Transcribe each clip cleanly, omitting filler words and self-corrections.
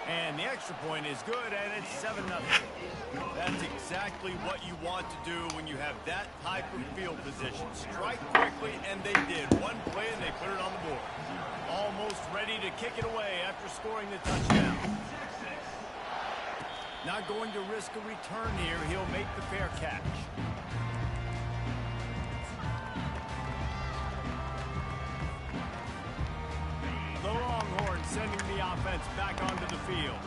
And the extra point is good, and it's 7-0. That's exactly what you want to do when you have that type of field position. Strike quickly, and they did. One play, and they put it on the board. Almost ready to kick it away after scoring the touchdown. Not going to risk a return here. He'll make the fair catch. The Longhorns sending the offense back onto the field.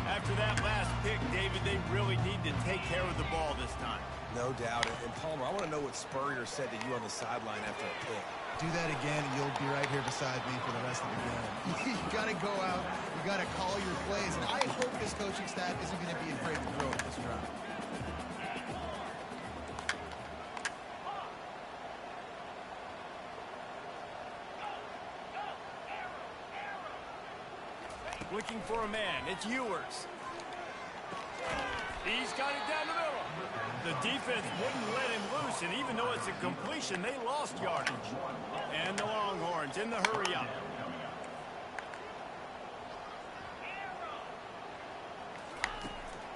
After that last pick, David, they really need to take care of the ball this time. No doubt. And Palmer, I want to know what Spurrier said to you on the sideline after a pick. Do that again, and you'll be right here beside me for the rest of the game. You got to go out. You got to call your plays. And I hope this coaching staff isn't going to be afraid to throw at this drive. Looking for a man. It's Ewers. He's got it down the middle. The defense wouldn't let him loose, and even though it's a completion, they lost yardage. And the Longhorns in the hurry-up.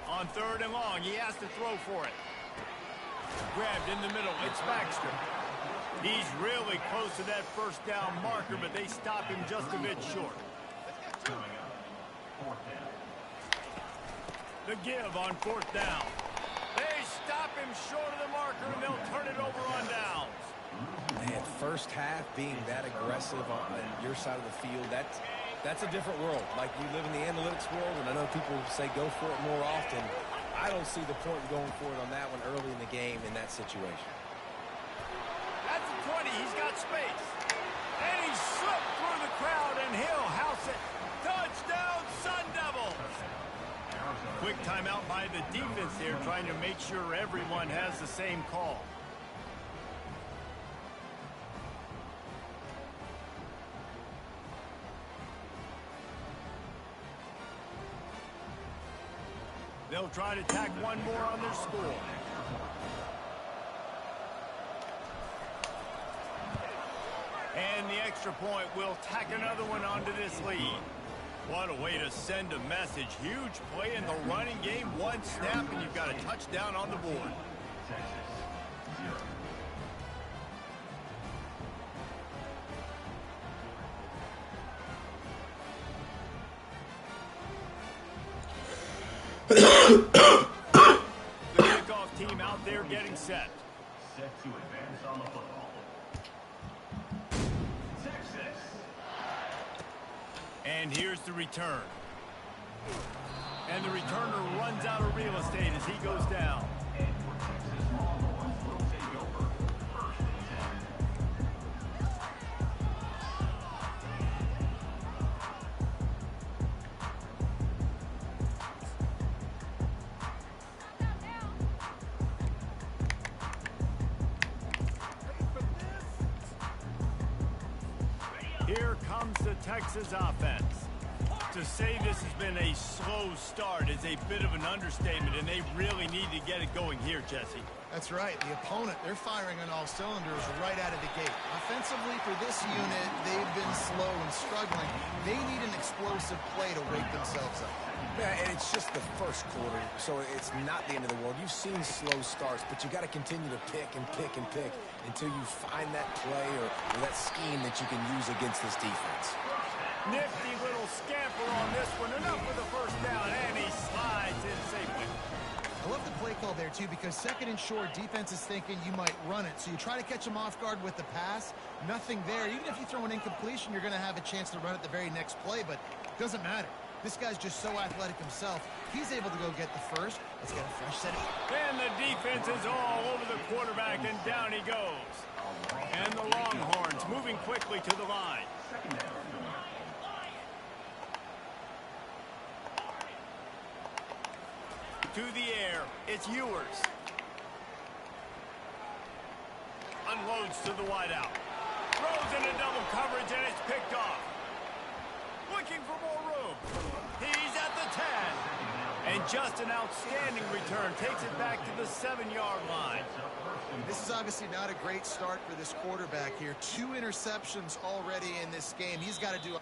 On 3rd and long, he has to throw for it. Grabbed in the middle. It's Baxter. He's really close to that first down marker, but they stop him just a bit short. The give on 4th down. They stop him short of the marker, and they'll turn it over on downs. Man, first half being that aggressive on your side of the field, that's a different world. Like, we live in the analytics world, and I know people say go for it more often. I don't see the point in going for it on that one early in the game in that situation. That's a 20. He's got space. And he slipped through the crowd, and he'll house it. Touchdown, Sun Devils! Quick timeout by the defense here, trying to make sure everyone has the same call. They'll try to tack one more on their score. And the extra point will tack another one onto this lead. What a way to send a message. Huge play in the running game. One snap, and you've got a touchdown on the board. The kickoff team out there getting set. Set to advance on the football. And here's the return. And the returner runs out of real estate as he goes down. Here comes the Texas offense. To say this has been a slow start is a bit of an understatement, and they really need to get it going here, Jesse. That's right. The opponent, they're firing on all cylinders right out of the gate. Offensively, for this unit, they've been slow and struggling. They need an explosive play to wake themselves up. Yeah, and it's just the first quarter, so it's not the end of the world. You've seen slow starts, but you got to continue to pick and pick and pick until you find that play or that scheme that you can use against this defense. Nifty little scamper on this one. Enough for the first down, and he slides in safely. I love the play call there, too, because 2nd and short, defense is thinking you might run it. So you try to catch them off guard with the pass. Nothing there. Even if you throw an incompletion, you're going to have a chance to run it the very next play, but it doesn't matter. This guy's just so athletic himself. He's able to go get the first. Let's get a fresh set. And the defense is all over the quarterback, and down he goes. And the Longhorns moving quickly to the line. To the air, it's Ewers. Unloads to the wideout. Throws into double coverage, and it's picked off. Looking for more room. He's at the 10. And just an outstanding return. Takes it back to the 7-yard line. This is obviously not a great start for this quarterback here. 2 interceptions already in this game. He's got to do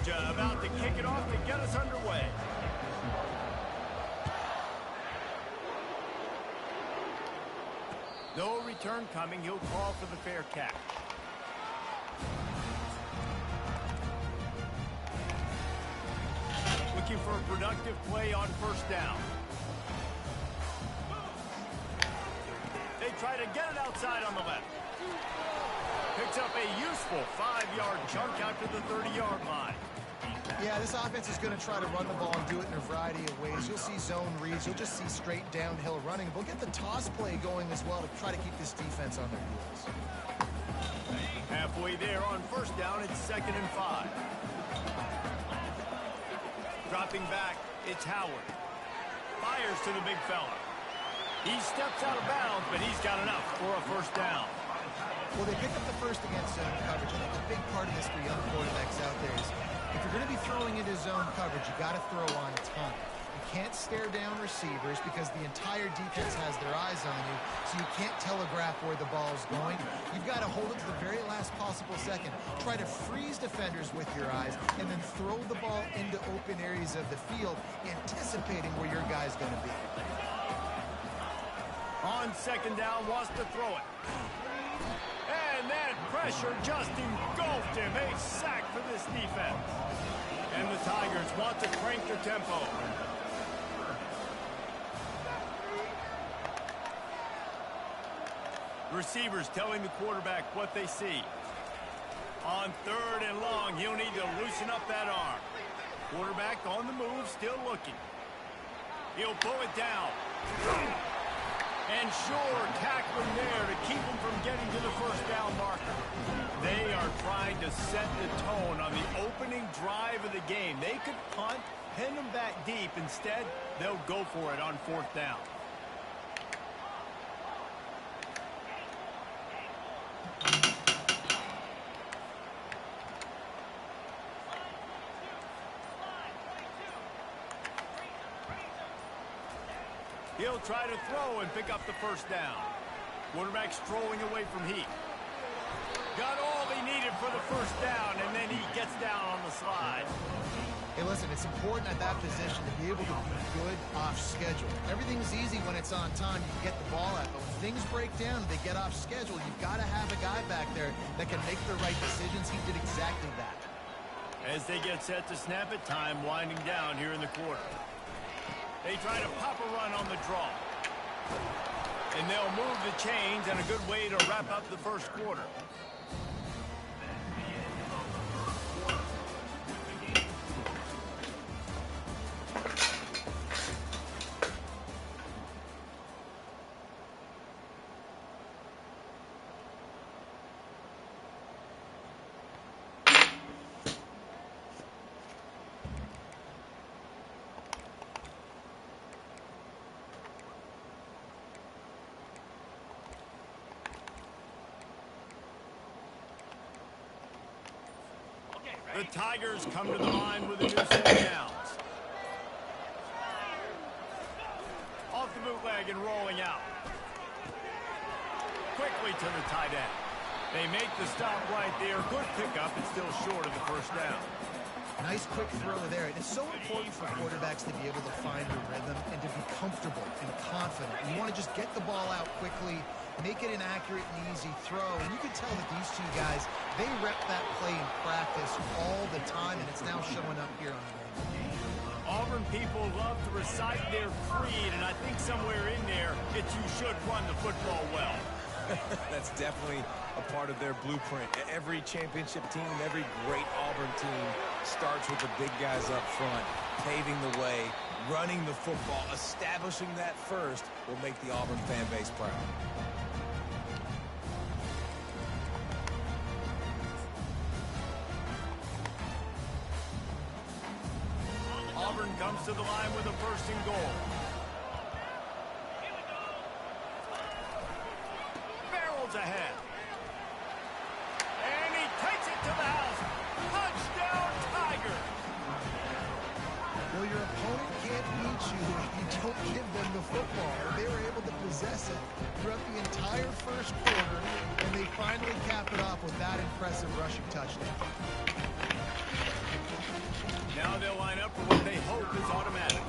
Georgia about to kick it off to get us underway. No return coming. He'll call for the fair catch. Looking for a productive play on first down. They try to get it outside on the left. Picks up a useful 5-yard chunk out to the 30-yard line. Yeah, this offense is going to try to run the ball and do it in a variety of ways. You'll see zone reads. You'll just see straight downhill running. We'll get the toss play going as well to try to keep this defense on their heels. Halfway there on first down, it's 2nd and 5. Dropping back, it's Howard. Fires to the big fella. He steps out of bounds, but he's got enough for a first down. Well, they pick up the first against zone coverage. I think a big part of this for young quarterbacks out there is if you're going to be throwing into zone coverage, you got to throw on time. You can't stare down receivers because the entire defense has their eyes on you, so you can't telegraph where the ball's going. You've got to hold it to the very last possible second. Try to freeze defenders with your eyes and then throw the ball into open areas of the field, anticipating where your guy's going to be. On 2nd down, wants to throw it. And that pressure just engulfed him. A sack for this defense. And the Tigers want to crank the tempo. Receivers telling the quarterback what they see. On 3rd and long, he'll need to loosen up that arm. Quarterback on the move, still looking. He'll pull it down. And sure, tackling there to keep him from getting to the first down marker. They are trying to set the tone on the opening drive of the game. They could punt, pin them back deep. Instead, they'll go for it on 4th down. He'll try to throw and pick up the first down. Quarterback strolling away from Heath. Got all he needed for the first down, and then he gets down on the slide. Hey, listen, it's important at that position to be able to be good off schedule. Everything's easy when it's on time. You can get the ball out. But when things break down and they get off schedule, you've got to have a guy back there that can make the right decisions. He did exactly that. As they get set to snap it, time winding down here in the quarter. They try to pop a run on the draw. And they'll move the chains, and a good way to wrap up the first quarter. The Tigers come to the line with a new set of downs. Off the bootleg and rolling out. Quickly to the tight end. They make the stop right there. Good pickup, but still short of the first down. Nice quick throw there. And it's so important for quarterbacks to be able to find a rhythm and to be comfortable and confident. You want to just get the ball out quickly, make it an accurate and easy throw. And you can tell that these two guys, they rep that play in practice all the time, and it's now showing up here on the game. Auburn people love to recite their creed, and I think somewhere in there, it's you should run the football well. That's definitely a part of their blueprint. Every championship team, every great Auburn team starts with the big guys up front, paving the way, running the football. Establishing that first will make the Auburn fan base proud. Auburn comes to the line with a 1st and goal. Barrels ahead. And he takes it to the house. Touchdown, Tiger. Well, your opponent can't beat you if you don't give them the football. They were able to possess it throughout the entire first quarter, and they finally cap it off with that impressive rushing touchdown. Now they'll line up for what they hope is automatic.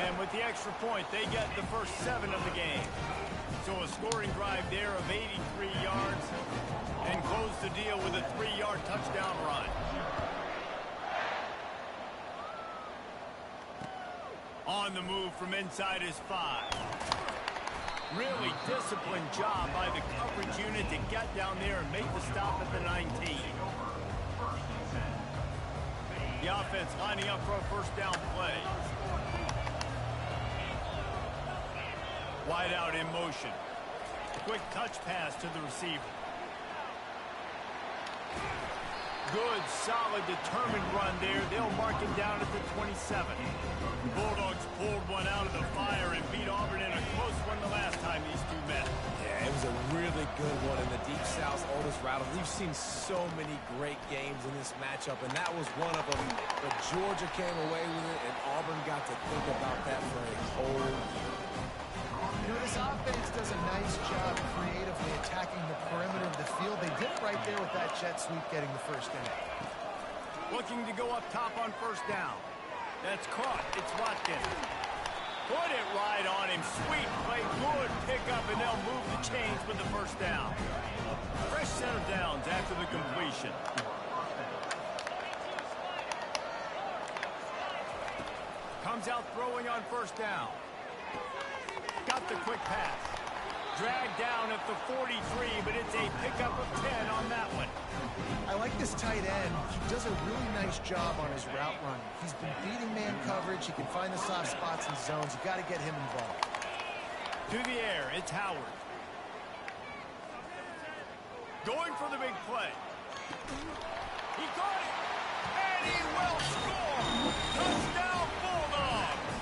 And with the extra point, they get the first 7 of the game. So a scoring drive there of 83 yards and close the deal with a 3-yard touchdown run. On the move from inside his 5. Really disciplined job by the coverage unit to get down there and make the stop at the 19. The offense lining up for a first down play. Wide out in motion. Quick touch pass to the receiver. Good, solid, determined run there. They'll mark him down at the 27. Bulldogs pulled one out of the fire and beat Auburn in a close one the last time these two met. Yeah, it was a really good one in the Deep South's oldest battle. We've seen so many great games in this matchup, and that was one of them. But Georgia came away with it, and Auburn got to think about that for a whole year. You know, this offense does a nice job creatively attacking the perimeter of the field. They did it right there with that jet sweep getting the first down. Looking to go up top on first down. That's caught. It's Watkins. Put it right on him. Sweet play. Good pickup, and they'll move the chains with the first down. Fresh set of downs after the completion. Comes out throwing on first down. Got the quick pass. Dragged down at the 43, but it's a pickup of 10 on that one. I like this tight end. He does a really nice job on his route running. He's been beating man coverage. He can find the soft spots and zones. You got to get him involved. To the air, it's Howard. Going for the big play. He caught it, and he will score. Touchdown, Bulldogs.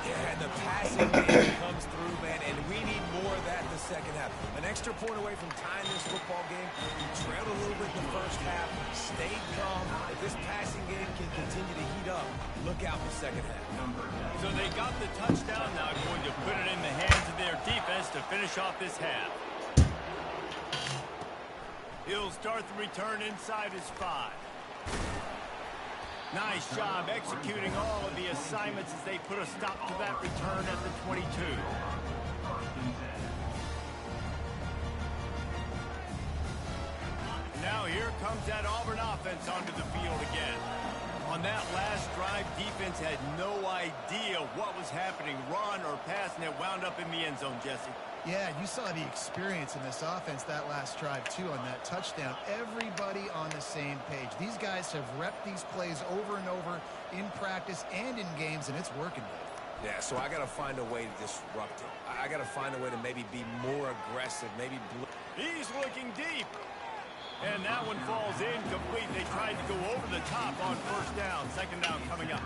Yeah, and the passing game comes through, man, and we need more of that in the second half. An extra point away from tying this football game. We trailed a little bit in the first half, stayed calm. If this passing game can continue to heat up, look out in the second half. So they got the touchdown, now going to put it in the hands of their defense to finish off this half. He'll start the return inside his 5. Nice job executing all of the assignments as they put a stop to that return at the 22. Now here comes that Auburn offense onto the field again. On that last drive, defense had no idea what was happening, run or pass, and it wound up in the end zone, Jesse. Yeah, you saw the experience in this offense that last drive, too, on that touchdown. Everybody on the same page. These guys have repped these plays over and over in practice and in games, and it's working. Yeah, so I got to find a way to disrupt it. I got to find a way to maybe be more aggressive, maybe... He's looking deep. And that one falls incomplete. They tried to go over the top on first down. Second down coming up.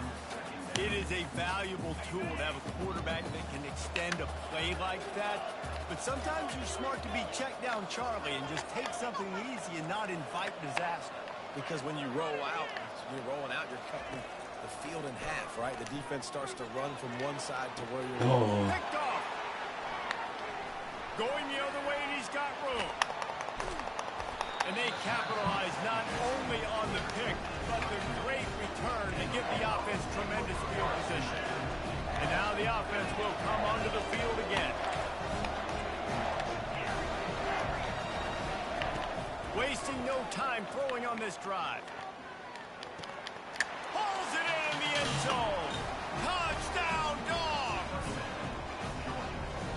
It is a valuable tool to have a quarterback that can extend a play like that. But sometimes you're smart to be check down Charlie and just take something easy and not invite disaster. Because when you roll out, you're rolling out, you're cutting the field in half, right? The defense starts to run from one side to where you're going. Picked off. Going the other way, and he's got room. And they capitalize not only on the pick, but the great return and give the offense tremendous field position. And now the offense will come onto the field again. Wasting no time throwing on this drive. Pulls it in the end zone. Touchdown, Dogs!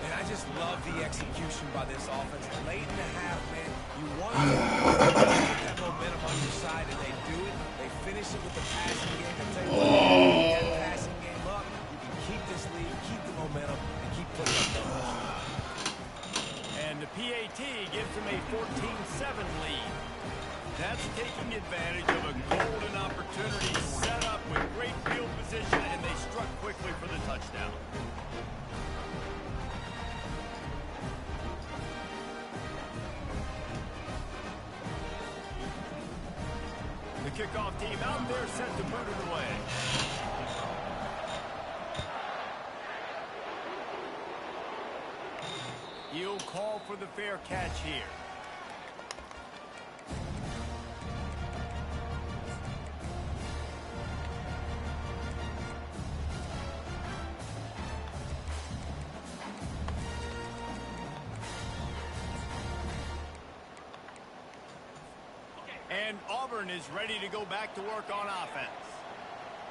And I just love the execution by this offense. Late in the half, man, you want to get that momentum on your side, and they do it. They finish it with the passing game. I tell you what, if you get that passing game up, you can keep this lead, keep the momentum, and keep putting up numbers. And the PAT gives them a 14-7 lead. That's taking advantage of a golden opportunity set up with great field position, and they struck quickly for the touchdown. The kickoff team out there set to boot it away. He'll call for the fair catch here. And Auburn is ready to go back to work on offense.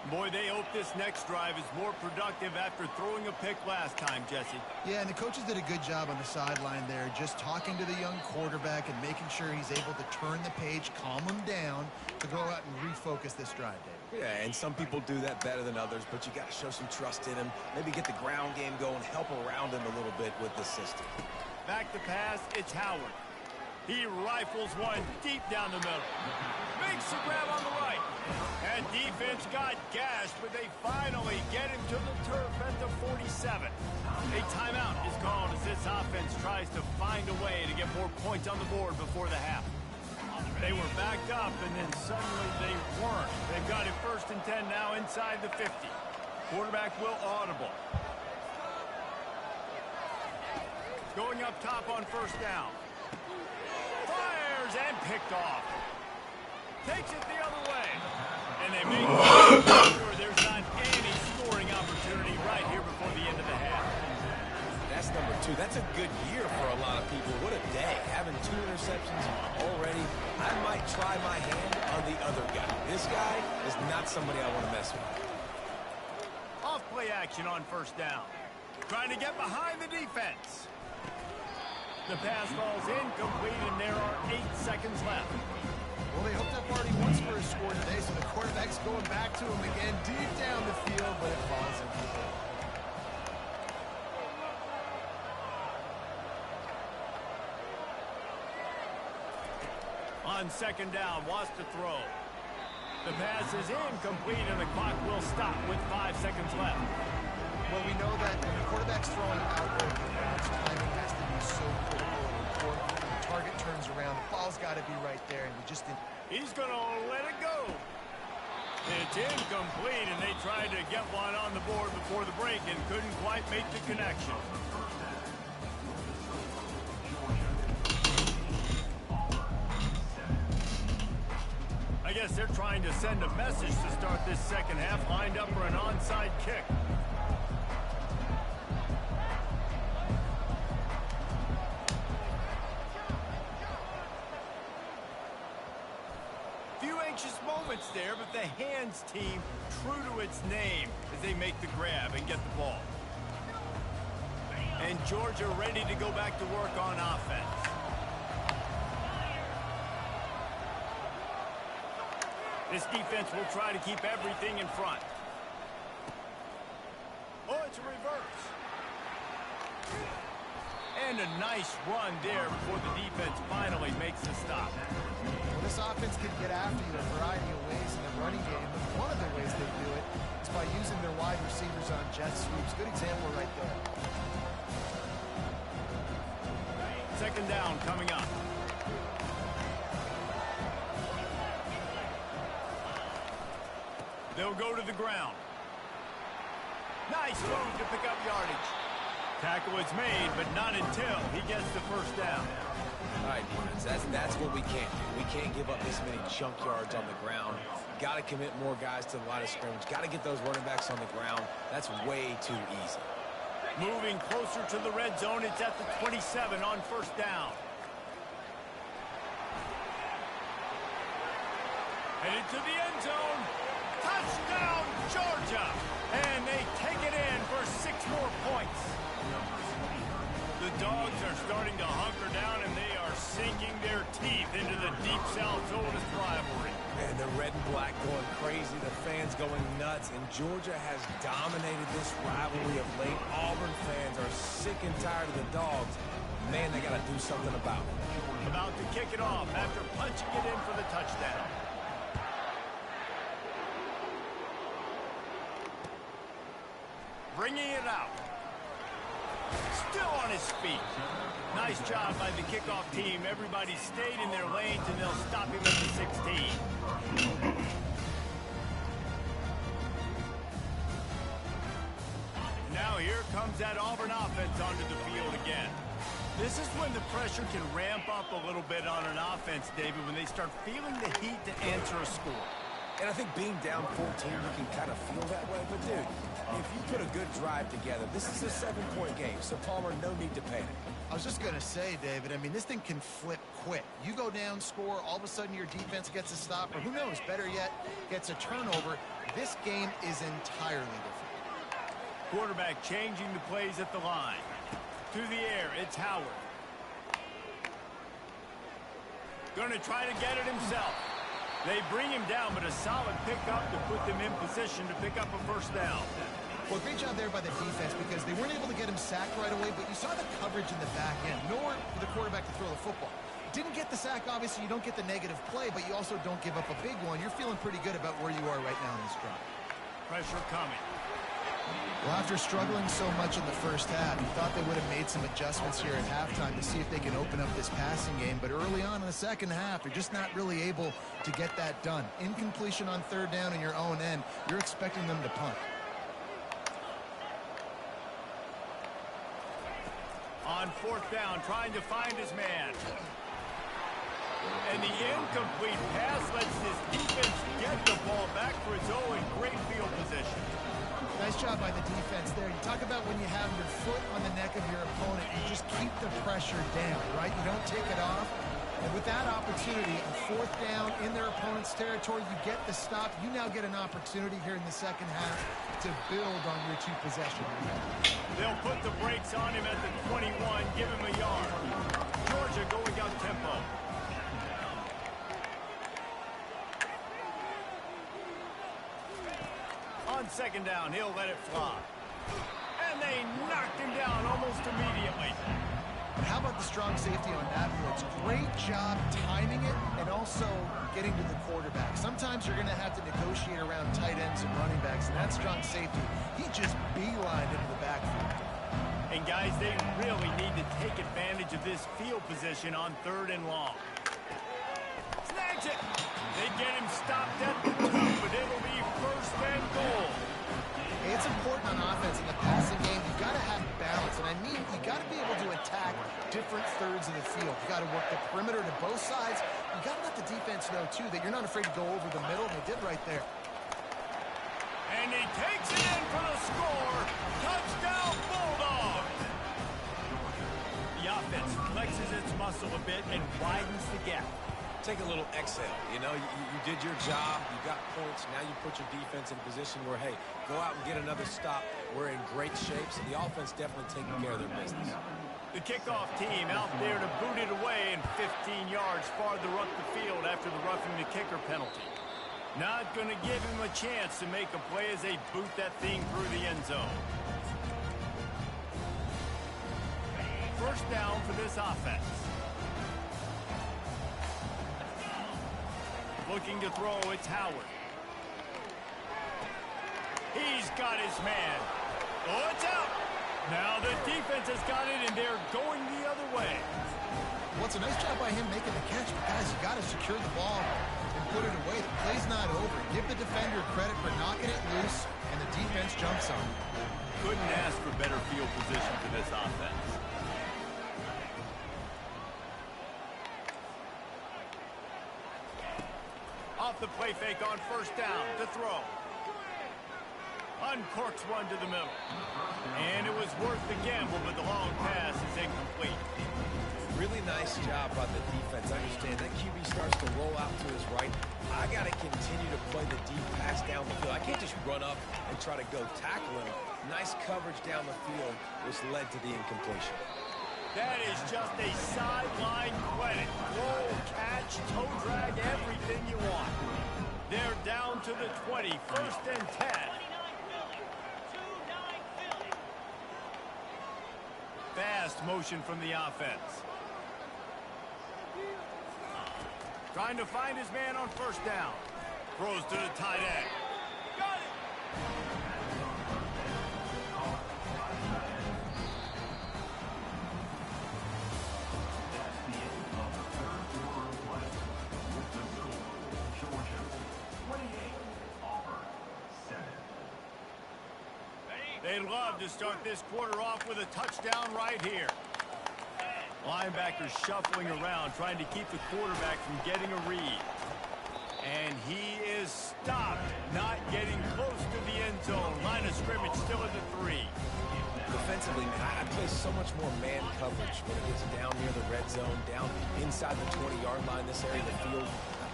Boy, they hope this next drive is more productive after throwing a pick last time, Jesse. Yeah, and the coaches did a good job on the sideline there, just talking to the young quarterback and making sure he's able to turn the page, calm him down, to go out and refocus this drive, David. Yeah, and some people do that better than others, but you got to show some trust in him. Maybe get the ground game going, help around him a little bit with the system. Back to pass, it's Howard. He rifles one deep down the middle. Makes the grab on the right. And defense got gashed, but they finally get him to the turf at the 47. A timeout is called as this offense tries to find a way to get more points on the board before the half. They were backed up, and then suddenly they weren't. They've got it 1st and 10 now inside the 50. Quarterback will audible. Going up top on 1st down. Fires and picked off. Takes it the other way. And they make sure there's not any scoring opportunity right here before the end of the half. That's number 2. That's a good year for a lot of people. What a day. Having 2 interceptions already. I might try my hand on the other guy. This guy is not somebody I want to mess with. Off play action on 1st down. Trying to get behind the defense. The pass falls incomplete, and there are 8 seconds left. Well, they hoped up already once for a score today, so the quarterback's going back to him again deep down the field, but it falls incomplete. On 2nd down, wants to throw. The pass is incomplete, and the clock will stop with 5 seconds left. Well, we know that when the quarterback's throwing outward, timing has to be so critical and important. When the target turns around, the ball's got to be right there, and we just didn't. He's going to let it go. It's incomplete, and they tried to get one on the board before the break and couldn't quite make the connection. I guess they're trying to send a message to start this 2nd half, lined up for an onside kick. Moments there, but the hands team true to its name as they make the grab and get the ball. And Georgia ready to go back to work on offense. This defense will try to keep everything in front. Oh, it's a reverse. And a nice run there before the defense finally makes the stop. Well, this offense can get after you a variety of ways in the running game, but one of the ways they do it is by using their wide receivers on jet sweeps. Good example right there. 2nd down coming up. They'll go to the ground. Nice move to pick up yardage. Tackle is made, but not until he gets the 1st down. All right, defense, that's what we can't do. We can't give up this many junk yards on the ground. Got to commit more guys to the line of scrimmage. Got to get those running backs on the ground. That's way too easy. Moving closer to the red zone, it's at the 27 on 1st down. Headed to the end zone. Touchdown, Georgia! And they take it in for 6 more points. The Dogs are starting to hunker down, and they are sinking their teeth into the Deep South's oldest rivalry. And the red and black going crazy, the fans going nuts, and Georgia has dominated this rivalry of late. Auburn fans are sick and tired of the Dogs. Man, they got to do something about it. About to kick it off after punching it in for the touchdown. Bringing it out. Still on his feet. Nice job by the kickoff team. Everybody stayed in their lanes, and they'll stop him at the 16. Now here comes that Auburn offense onto the field again. This is when the pressure can ramp up a little bit on an offense, David, when they start feeling the heat to answer a score. And I think being down 14, you can kind of feel that way. But, dude, If you put a good drive together, this is a 7-point game, so Palmer, no need to panic. I was just going to say, David, I mean, this thing can flip quick. You go down, score, all of a sudden your defense gets a stop, or who knows, better yet, gets a turnover. This game is entirely different. Quarterback changing the plays at the line. To the air, it's Howard. Going to try to get it himself. They bring him down, but a solid pickup to put them in position to pick up a first down. Well, great job there by the defense because they weren't able to get him sacked right away, but you saw the coverage in the back end. Nowhere for the quarterback to throw the football. Didn't get the sack, obviously. You don't get the negative play, but you also don't give up a big one. You're feeling pretty good about where you are right now in this drive. Pressure coming. Well, after struggling so much in the first half, you thought they would have made some adjustments here at halftime to see if they can open up this passing game. But early on in the second half, they're just not really able to get that done. Incompletion on third down in your own end, you're expecting them to punt. On fourth down, trying to find his man. And the incomplete pass lets this defense get the ball back for its own great field position. Nice job by the defense there. You talk about when you have your foot on the neck of your opponent, you just keep the pressure down, right? You don't take it off. And with that opportunity, on fourth down in their opponent's territory, you get the stop. You now get an opportunity here in the second half to build on your two possessions. They'll put the brakes on him at the 21, give him a yard. Georgia going up tempo. On second down, he'll let it fly. And they knocked him down almost immediately. But how about the strong safety on that blitz? Great job timing it and also getting to the quarterback. Sometimes you're going to have to negotiate around tight ends and running backs, and that strong safety, he just beelined into the backfield. And guys, they really need to take advantage of this field position on third and long. Snags it. They get him stopped at the 2, but it'll be first and goal. Hey, it's important on offense in the passing game. You've got to have balance, and I mean you got to be able to attack different thirds of the field. You got to work the perimeter to both sides. You got to let the defense know too that you're not afraid to go over the middle. They did right there. And he takes it in for the score. Touchdown, Bulldogs. The offense flexes its muscle a bit and widens the gap. Take a little exhale. You know, you did your job. You got points. Now you put your defense in a position where, hey, go out and get another stop. We're in great shape, so the offense definitely taking care of their business. The kickoff team out there to boot it away and 15 yards farther up the field after the roughing the kicker penalty. Not going to give him a chance to make a play as they boot that thing through the end zone. First down for this offense. Looking to throw, it's Howard. He's got his man. Oh, it's out. Now the defense has got it, and they're going the other way. Well, it's a nice job by him making the catch, but guys, you got to secure the ball and put it away. The play's not over. Give the defender credit for knocking it loose, and the defense jumps on it. Couldn't ask for better field position for this offense. Off the play fake on first down to throw. Uncorks one to the middle. And it was worth the gamble, but the long pass is incomplete. Really nice job by the defense. Understand that QB starts to roll out to his right. I got to continue to play the deep pass down the field. I can't just run up and try to go tackle him. Nice coverage down the field, which led to the incompletion. That is just a sideline credit. Roll, catch, toe drag, everything you want. They're down to the 20, first and 10. Fast motion from the offense. Trying to find his man on first down. Throws to the tight end. Got it! They'd love to start this quarter off with a touchdown right here. Linebackers shuffling around, trying to keep the quarterback from getting a read. And he is stopped, not getting close to the end zone. Line of scrimmage still at the 3. Defensively, man, I play so much more man coverage when it gets down near the red zone, down inside the 20-yard line, this area of the field.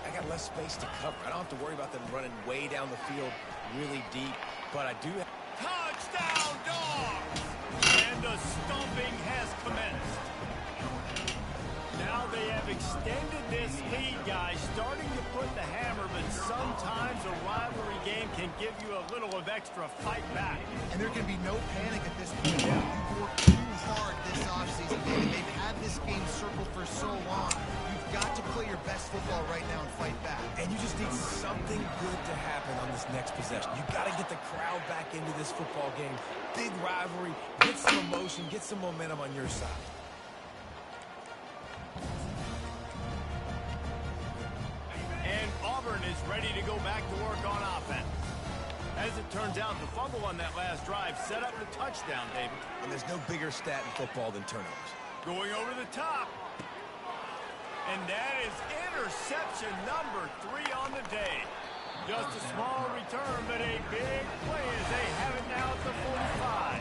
I got less space to cover. I don't have to worry about them running way down the field really deep, but I do have... Touchdown, Dogs! And the stomping has commenced. Now they have extended this lead, guys, starting to put the hammer, but sometimes a rivalry game can give you a little of extra fight back. And there can be no panic at this point. You've worked too hard this offseason, David. They've had this game circled for so long. You've got to play your best football right now and fight back. And you just need something good to happen on this next possession. You got to get the crowd back into this football game. Big rivalry, get some emotion, get some momentum on your side. And Auburn is ready to go back to work on offense. As it turns out, the fumble on that last drive set up the touchdown, David. And there's no bigger stat in football than turnovers. Going over the top. And that is interception number 3 on the day. Just a small return, but a big play as they have it now at the 45.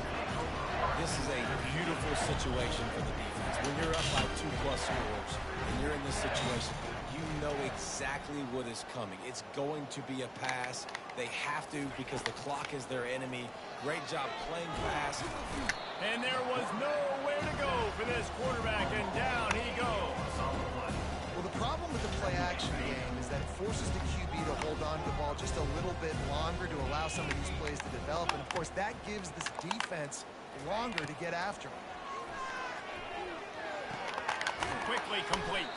This is a beautiful situation for the defense. When you're up by 2+ scores and you're in this situation, you know exactly what is coming. It's going to be a pass. They have to because the clock is their enemy. Great job playing pass. And there was nowhere to go for this quarterback, and down he goes. Well, the problem with the play-action game is that it forces the QB to hold on to the ball just a little bit longer to allow some of these plays to develop. And, of course, that gives this defense longer to get after him. Quickly complete.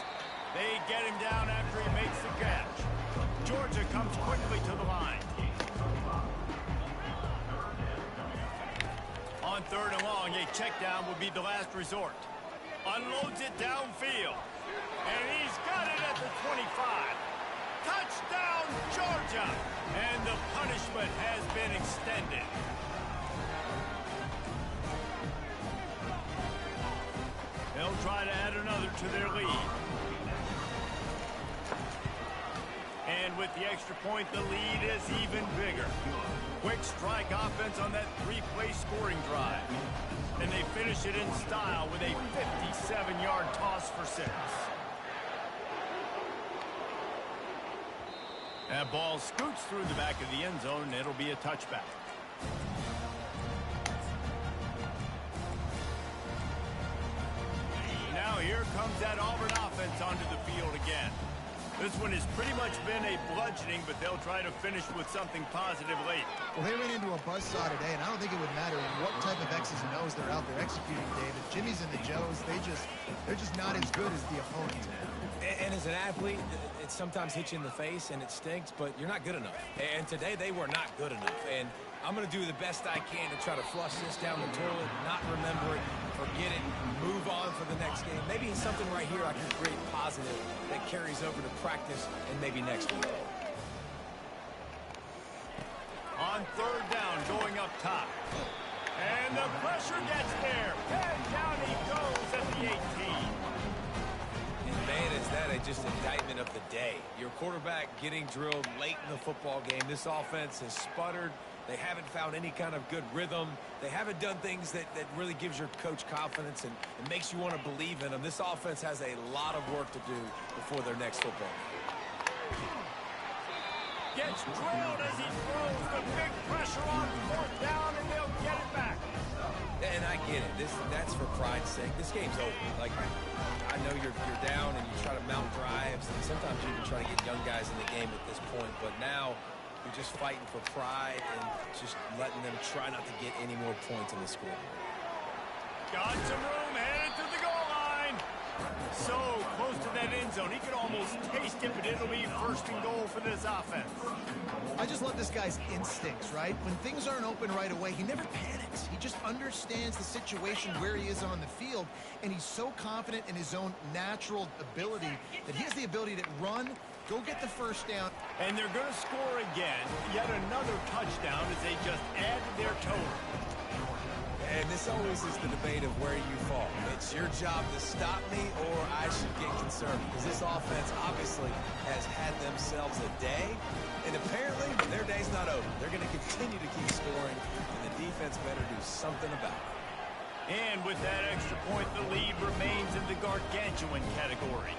They get him down after he makes the catch. Georgia comes quickly to the line. On 3rd and long, a check down would be the last resort. Unloads it downfield. And he's got it at the 25. Touchdown, Georgia! And the punishment has been extended. They'll try to add another to their lead. And with the extra point, the lead is even bigger. Quick strike offense on that 3-play scoring drive. And they finish it in style with a 57-yard toss for 6. That ball scoots through the back of the end zone, and it'll be a touchback. Now here comes that Auburn offense onto the field again. This one has pretty much been a bludgeoning, but they'll try to finish with something positive late. Well, they ran into a buzzsaw today, and I don't think it would matter what type of X's and O's they're out there executing, David. Jimmy's and the Joes, they're just not as good as the opponent. And as an athlete, it sometimes hits you in the face and it stinks, but you're not good enough. And today they were not good enough. And I'm going to do the best I can to try to flush this down the toilet, not remember it, forget it, move on for the next game. Maybe something right here I can create positive that carries over to practice and maybe next week. On 3rd down, going up top. And the pressure gets there. And down he goes at the 18. Man, is that just indictment of the day. Your quarterback getting drilled late in the football game. This offense has sputtered. They haven't found any kind of good rhythm. They haven't done things that really gives your coach confidence and makes you want to believe in them. This offense has a lot of work to do before their next football game. Gets drilled as he throws the big pressure on 4th down, and they'll get it back. And I get it. That's for pride's sake. This game's over. Like, I know you're down and you try to mount drives, and sometimes you even try to get young guys in the game at this point. But now you're just fighting for pride and just letting them try not to get any more points in the score. Got some room, headed to the goal line. So close to that end zone, he could almost taste it, but it'll be 1st and goal for this offense. I just love this guy's instincts, right? When things aren't open right away, he never panics. He just understands the situation where he is on the field, and he's so confident in his own natural ability that he has the ability to run, go get the 1st down. And they're going to score again, yet another touchdown as they just add to their total. And this This always is the debate of where you fall. It's your job to stop me or I should get concerned because this offense obviously has had themselves a day, and apparently their day's not over. They're going to continue to keep scoring, and the defense better do something about it. And with that extra point, the lead remains in the gargantuan category.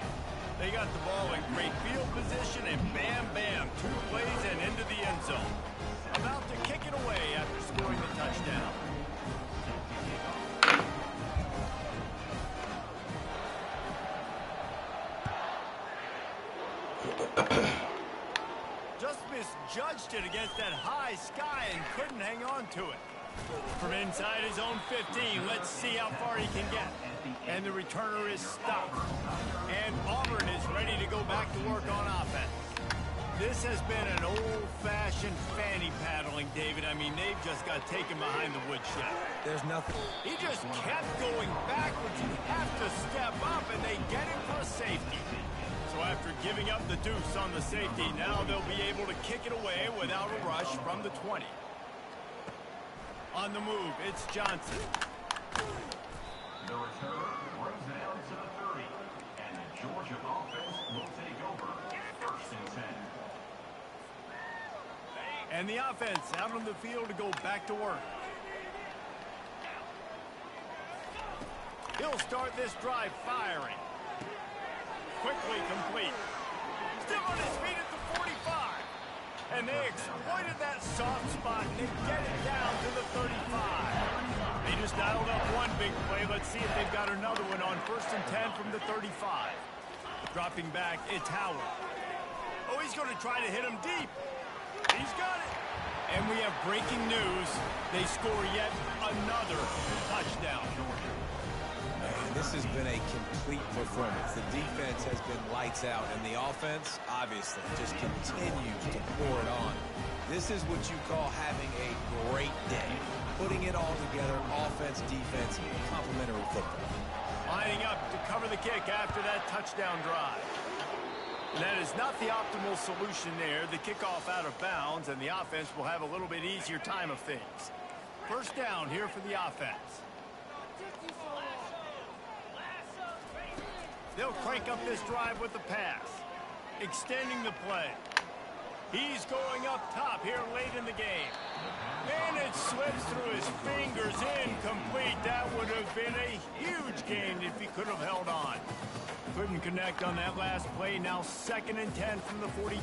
They got the ball in great field position, and bam, bam, 2 plays and into the end zone. About to kick it away after scoring the touchdown. Just misjudged it against that high sky and couldn't hang on to it. From inside his own 15, let's see how far he can get. And the returner is stopped. And Auburn is ready to go back to work on offense. This has been an old-fashioned fanny paddling, David. I mean, they've just got taken behind the woodshed. There's nothing. He just kept going backwards. You have to step up, and they get him for a safety. So after giving up the deuce on the safety, now they'll be able to kick it away without a rush from the 20. On the move, it's Johnson. The return brings it out to the 30, and the Georgia offense will take over. 1st and 10. And the offense out on the field to go back to work. He'll start this drive firing. Quickly complete. Still on his feet at the 45. And they exploited that soft spot, and they get it down to the 35. They just dialed up one big play. Let's see if they've got another one on 1st and 10 from the 35. Dropping back, it's Howard. Oh, he's going to try to hit him deep. He's got it. And we have breaking news. They score yet another touchdown. Man, this has been a complete performance. The defense has been lights out, and the offense, obviously, just continues to pour it on. This is what you call having a great day. Putting it all together, offense, defense, complementary football. Lining up to cover the kick after that touchdown drive. And that is not the optimal solution there. The kickoff out of bounds, and the offense will have a little bit easier time of things. 1st down here for the offense. They'll crank up this drive with the pass. Extending the play. He's going up top here late in the game. And it slips through his fingers, incomplete. That would have been a huge gain if he could have held on. Couldn't connect on that last play. Now 2nd and 10 from the 42.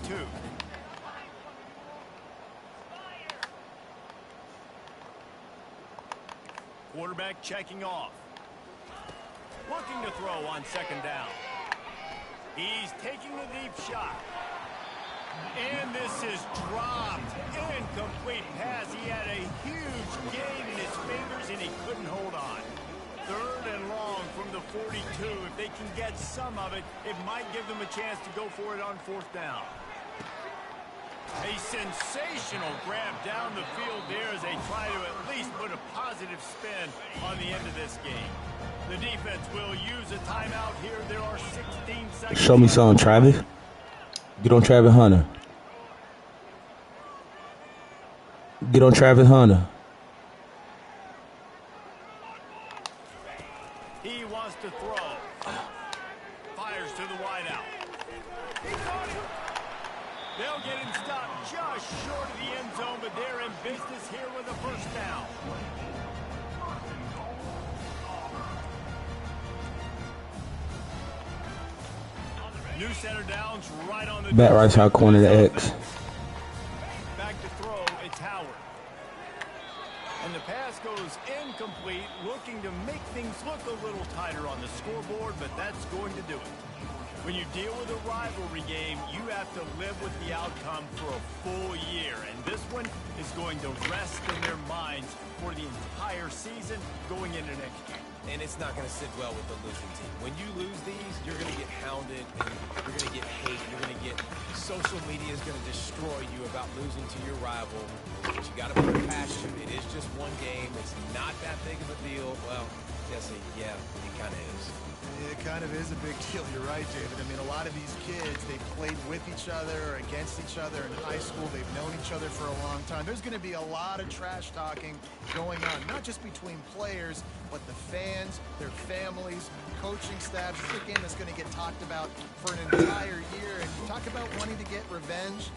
Quarterback checking off. Looking to throw on 2nd down. He's taking the deep shot. And this is dropped. Incomplete pass. He had a huge gain in his fingers, and he couldn't hold on. 3rd and long from the 42. If they can get some of it, it might give them a chance to go for it on 4th down. A sensational grab down the field there as they try to at least put a positive spin on the end of this game. The defense will use a timeout here. There are 16 seconds. Show me something, Travis. Get on Travis Hunter. Get on Travis Hunter. He wants to throw. Fires to the wideout. He caught it. They'll get him stopped just short of the end zone, but they're in business here with a 1st down. New center downs right on the Back right side corner to X. Back to throw, it's Howard. And the pass goes incomplete, looking to make things look a little tighter on the scoreboard, but that's going to do it. When you deal with a rivalry game, you have to live with the outcome for a full year, and this one is going to rest in their minds for the entire season going into next year. and it's not going to sit well with the losing team. When you lose these, you're going to get hounded, and you're going to get hate. You're going to get social media is going to destroy you about losing to your rival. But you got to put it past you. It is just one game. It's not that big of a deal. Well, Jesse, yeah, it kind of is. It kind of is a big deal. You're right, David. I mean, a lot of these kids, they've played with each other or against each other in high school. They've known each other for a long time. There's going to be a lot of trash talking going on, not just between players, but the fans, their families, coaching staffs. This is a game that's going to get talked about for an entire year. And you talk about wanting to get revenge.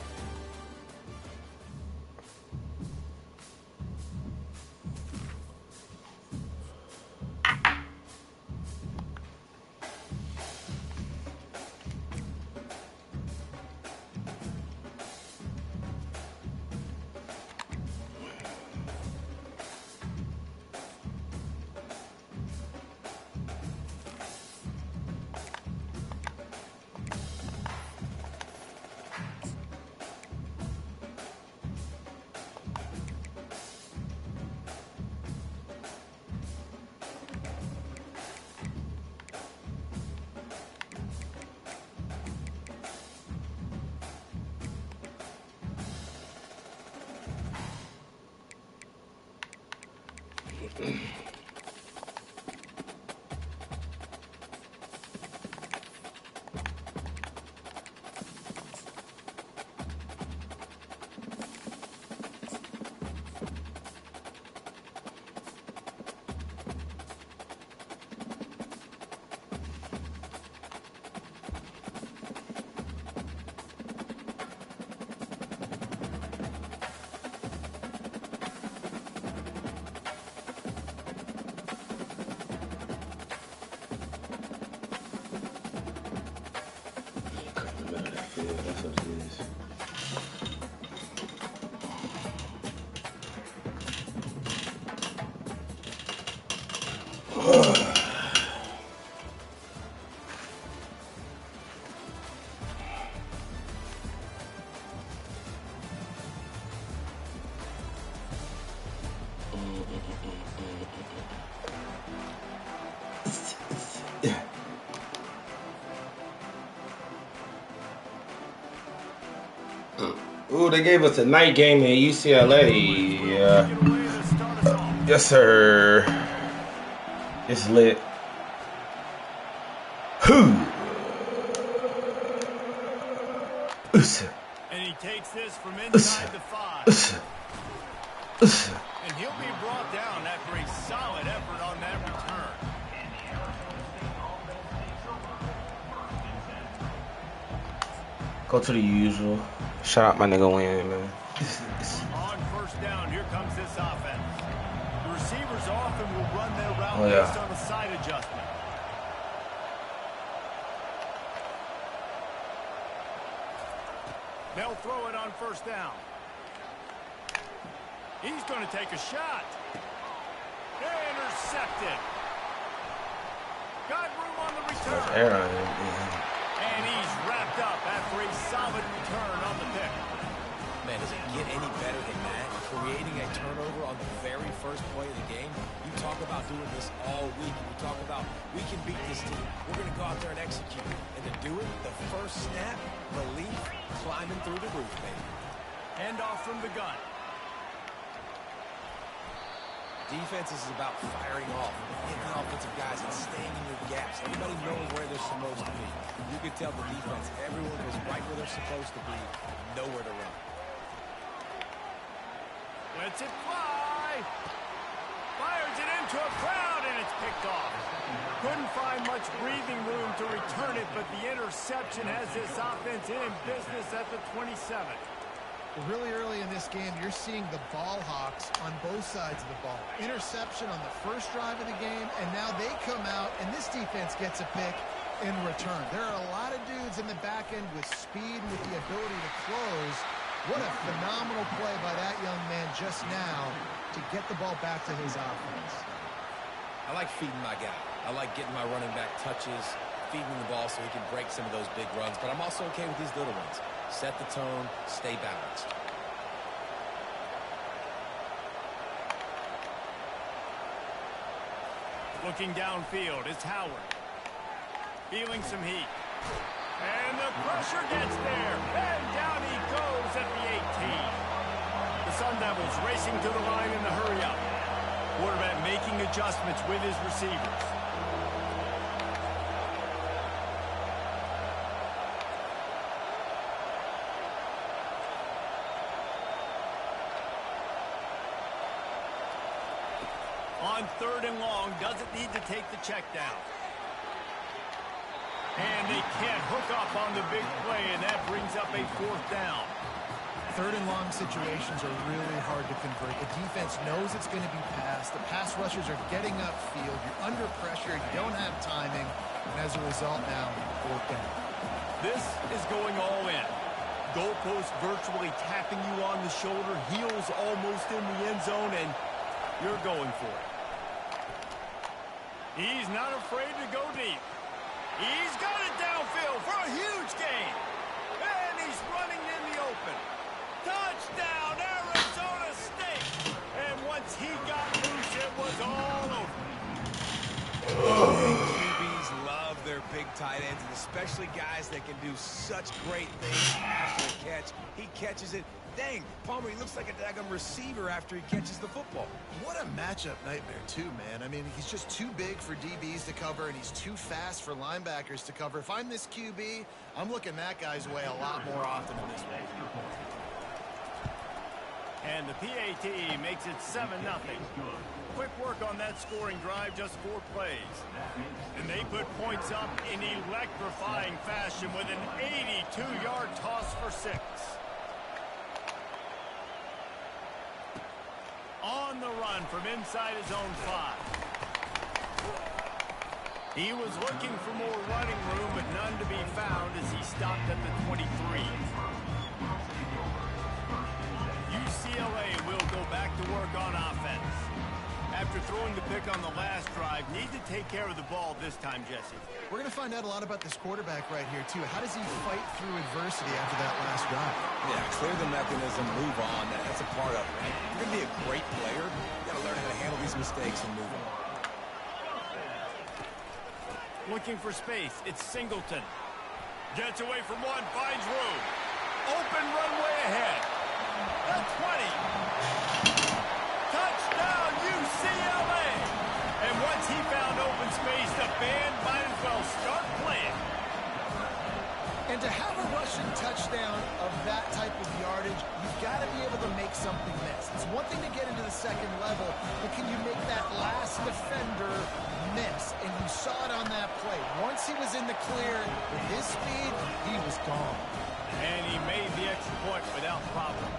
That's what it is. Ooh, they gave us a night game in UCLA. Yeah. Yes, sir. It's lit. And he takes this from inside the 5. And he'll be brought down after a solid effort on that return. Go to the usual. Shout out my nigga Wayne, man. On first down, here comes this offense. The receivers often will run their route based on a side adjustment. They'll throw it on first down. He's going to take a shot. Intercepted. Got room on the return. And he's wrapped up after a solid return on the pick. Man, does it get any better than that? Creating a turnover on the very first play of the game. You talk about doing this all week. You talk about, we can beat this team. We're going to go out there and execute. And to do it, the first snap, belief, climbing through the roof, baby. Handoff from the gun. Defense is about firing off, hitting the offensive guys, and staying in your gaps. Everybody knows where they're supposed to be. You can tell the defense, everyone was right where they're supposed to be, nowhere to run. Lets it fly. Fires it into a crowd, and it's picked off. Couldn't find much breathing room to return it, but the interception has this offense in business at the 27. Really early in this game, you're seeing the ball hawks on both sides of the ball. Interception on the first drive of the game, and now they come out, and this defense gets a pick in return. There are a lot of dudes in the back end with speed and with the ability to close. What a phenomenal play by that young man just now to get the ball back to his offense. I like feeding my guy. I like getting my running back touches, feeding the ball so he can break some of those big runs, but I'm also okay with these little ones. Set the tone, stay balanced. Looking downfield, it's Howard. Feeling some heat. And the pressure gets there. And down he goes at the 18. The Sun Devils racing to the line in the hurry-up. Quarterback making adjustments with his receivers. On 3rd and long, doesn't need to take the check down. And they can't hook up on the big play, and that brings up a 4th down. 3rd and long situations are really hard to convert. The defense knows it's going to be passed. The pass rushers are getting upfield. You're under pressure. You don't have timing. And as a result now, 4th down. This is going all in. Goalpost virtually tapping you on the shoulder. Heels almost in the end zone, and you're going for it. He's not afraid to go deep. He's got it downfield for a huge gain. And he's running in the open. Touchdown, Arizona State. And once he got loose, it was all over. QBs love their big tight ends, and especially guys that can do such great things after the catch. He catches it. Dang, Palmer, he looks like a daggum receiver after he catches the football. What a matchup nightmare, too, man. I mean, he's just too big for DBs to cover, and he's too fast for linebackers to cover. If I'm this QB, I'm looking that guy's way a lot more often than this one. And the PAT makes it 7-0. Quick work on that scoring drive, just 4 plays. And they put points up in electrifying fashion with an 82-yard toss for 6. On the run from inside his own 5. He was looking for more running room, but none to be found as he stopped at the 23. UCLA will go back to work on offense. After throwing the pick on the last drive, need to take care of the ball this time, Jesse. We're going to find out a lot about this quarterback right here, too. How does he fight through adversity after that last drive? Yeah, clear the mechanism, move on. That's a part of it, right? You're going to be a great player. You got to learn how to handle these mistakes and move on. Looking for space. It's Singleton. Gets away from one, finds room. Open runway ahead. The 20. Touchdown, UCLA. And once he found open space, the band might as well start playing. And to have a rushing touchdown of that type of yardage, you've got to be able to make something miss. It's one thing to get into the second level, but can you make that last defender miss? And you saw it on that play. Once he was in the clear, with his speed, he was gone. And he made the extra point without problem.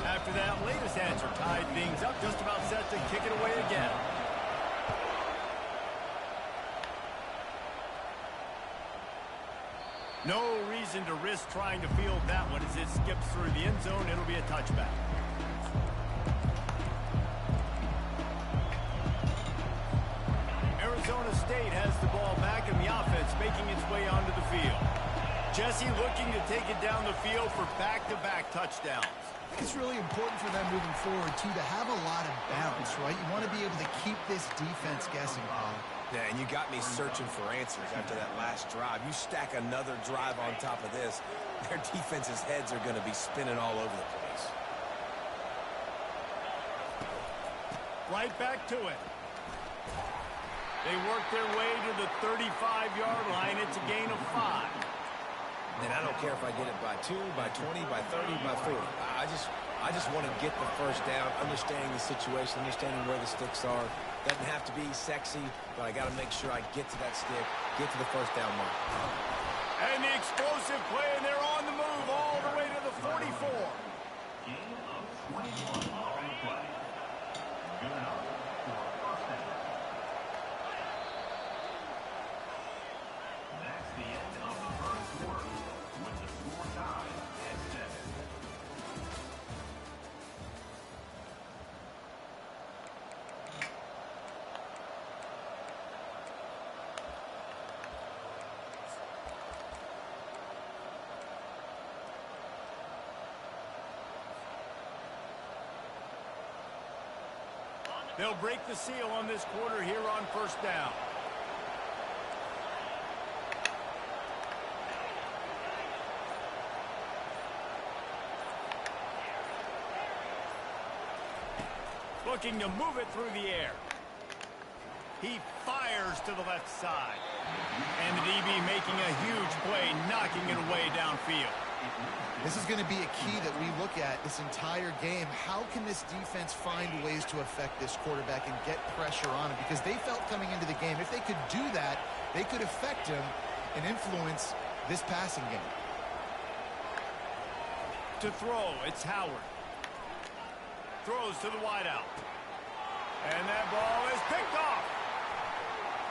After that latest answer tied things up, just about set to kick it away again. No reason to risk trying to field that one as it skips through the end zone. It'll be a touchback. Arizona State has the ball back and the offense making its way onto the field. Jesse looking to take it down the field for back-to-back touchdowns. I think it's really important for them moving forward, too, to have a lot of bounce, right? You want to be able to keep this defense guessing, Paul. Yeah, and you got me searching for answers after that last drive. You stack another drive on top of this, their defense's heads are going to be spinning all over the place. Right back to it. They work their way to the 35-yard line. It's a gain of 5. And I don't care if I get it by 2, by 20, by 30, by 40. I just want to get the first down, understanding the situation, understanding where the sticks are. Doesn't have to be sexy, but I got to make sure I get to that stick, get to the first down mark. And the explosive play, and they're on the move all the way to the 44. Gain of 21 on the play. Good enough for a first down. That's the end of the first quarter, with the score tied at 7. They'll break the seal on this quarter here on first down. Looking to move it through the air. He fires to the left side. And the DB making a huge play, knocking it away downfield. This is going to be a key that we look at this entire game. How can this defense find ways to affect this quarterback and get pressure on him? Because they felt coming into the game, if they could do that, they could affect him and influence this passing game. To throw, it's Howard. Throws to the wideout. And that ball is picked off.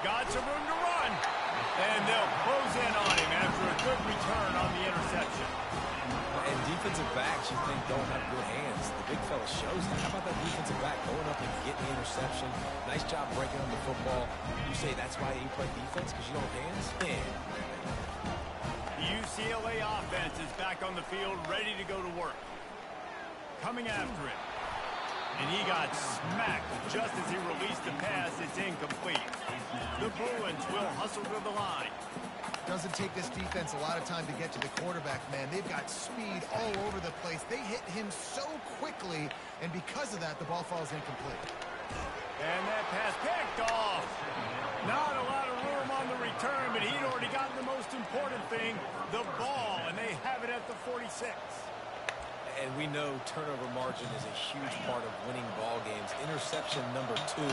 Got some room to run. And they'll close in on him after a good return on the interception. And defensive backs, you think, don't have good hands. The big fella shows that. How about that defensive back going up and getting the interception? Nice job breaking on the football. You say that's why you play defense, because you don't have hands? Man. The UCLA offense is back on the field, ready to go to work. Coming after it. And he got smacked just as he released the pass. It's incomplete. The Bruins will hustle to the line. Doesn't take this defense a lot of time to get to the quarterback, man. They've got speed all over the place. They hit him so quickly, and because of that, the ball falls incomplete. And that pass picked off. Not a lot of room on the return, but he'd already gotten the most important thing, the ball, and they have it at the 46. And we know turnover margin is a huge part of winning ball games. Interception number 2.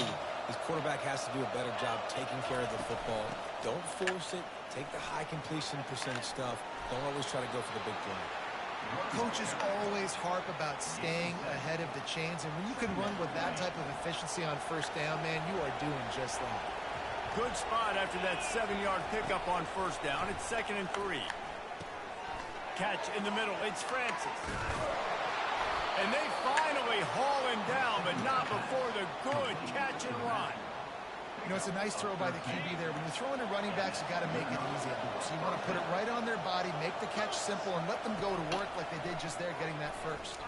His quarterback has to do a better job taking care of the football. Don't force it. Take the high completion percentage stuff. Don't always try to go for the big play. Coaches always harp about staying ahead of the chains, and when you can run with that type of efficiency on first down, man, you are doing just that. Good spot after that 7-yard pickup on first down. It's 2nd and 3. Catch in the middle. It's Francis. And they finally haul him down, but not before the good catch and run. You know, it's a nice throw by the QB there. When you're throwing to running backs, you got to make it easy. So you want to put it right on their body, make the catch simple, and let them go to work like they did just there, getting that first.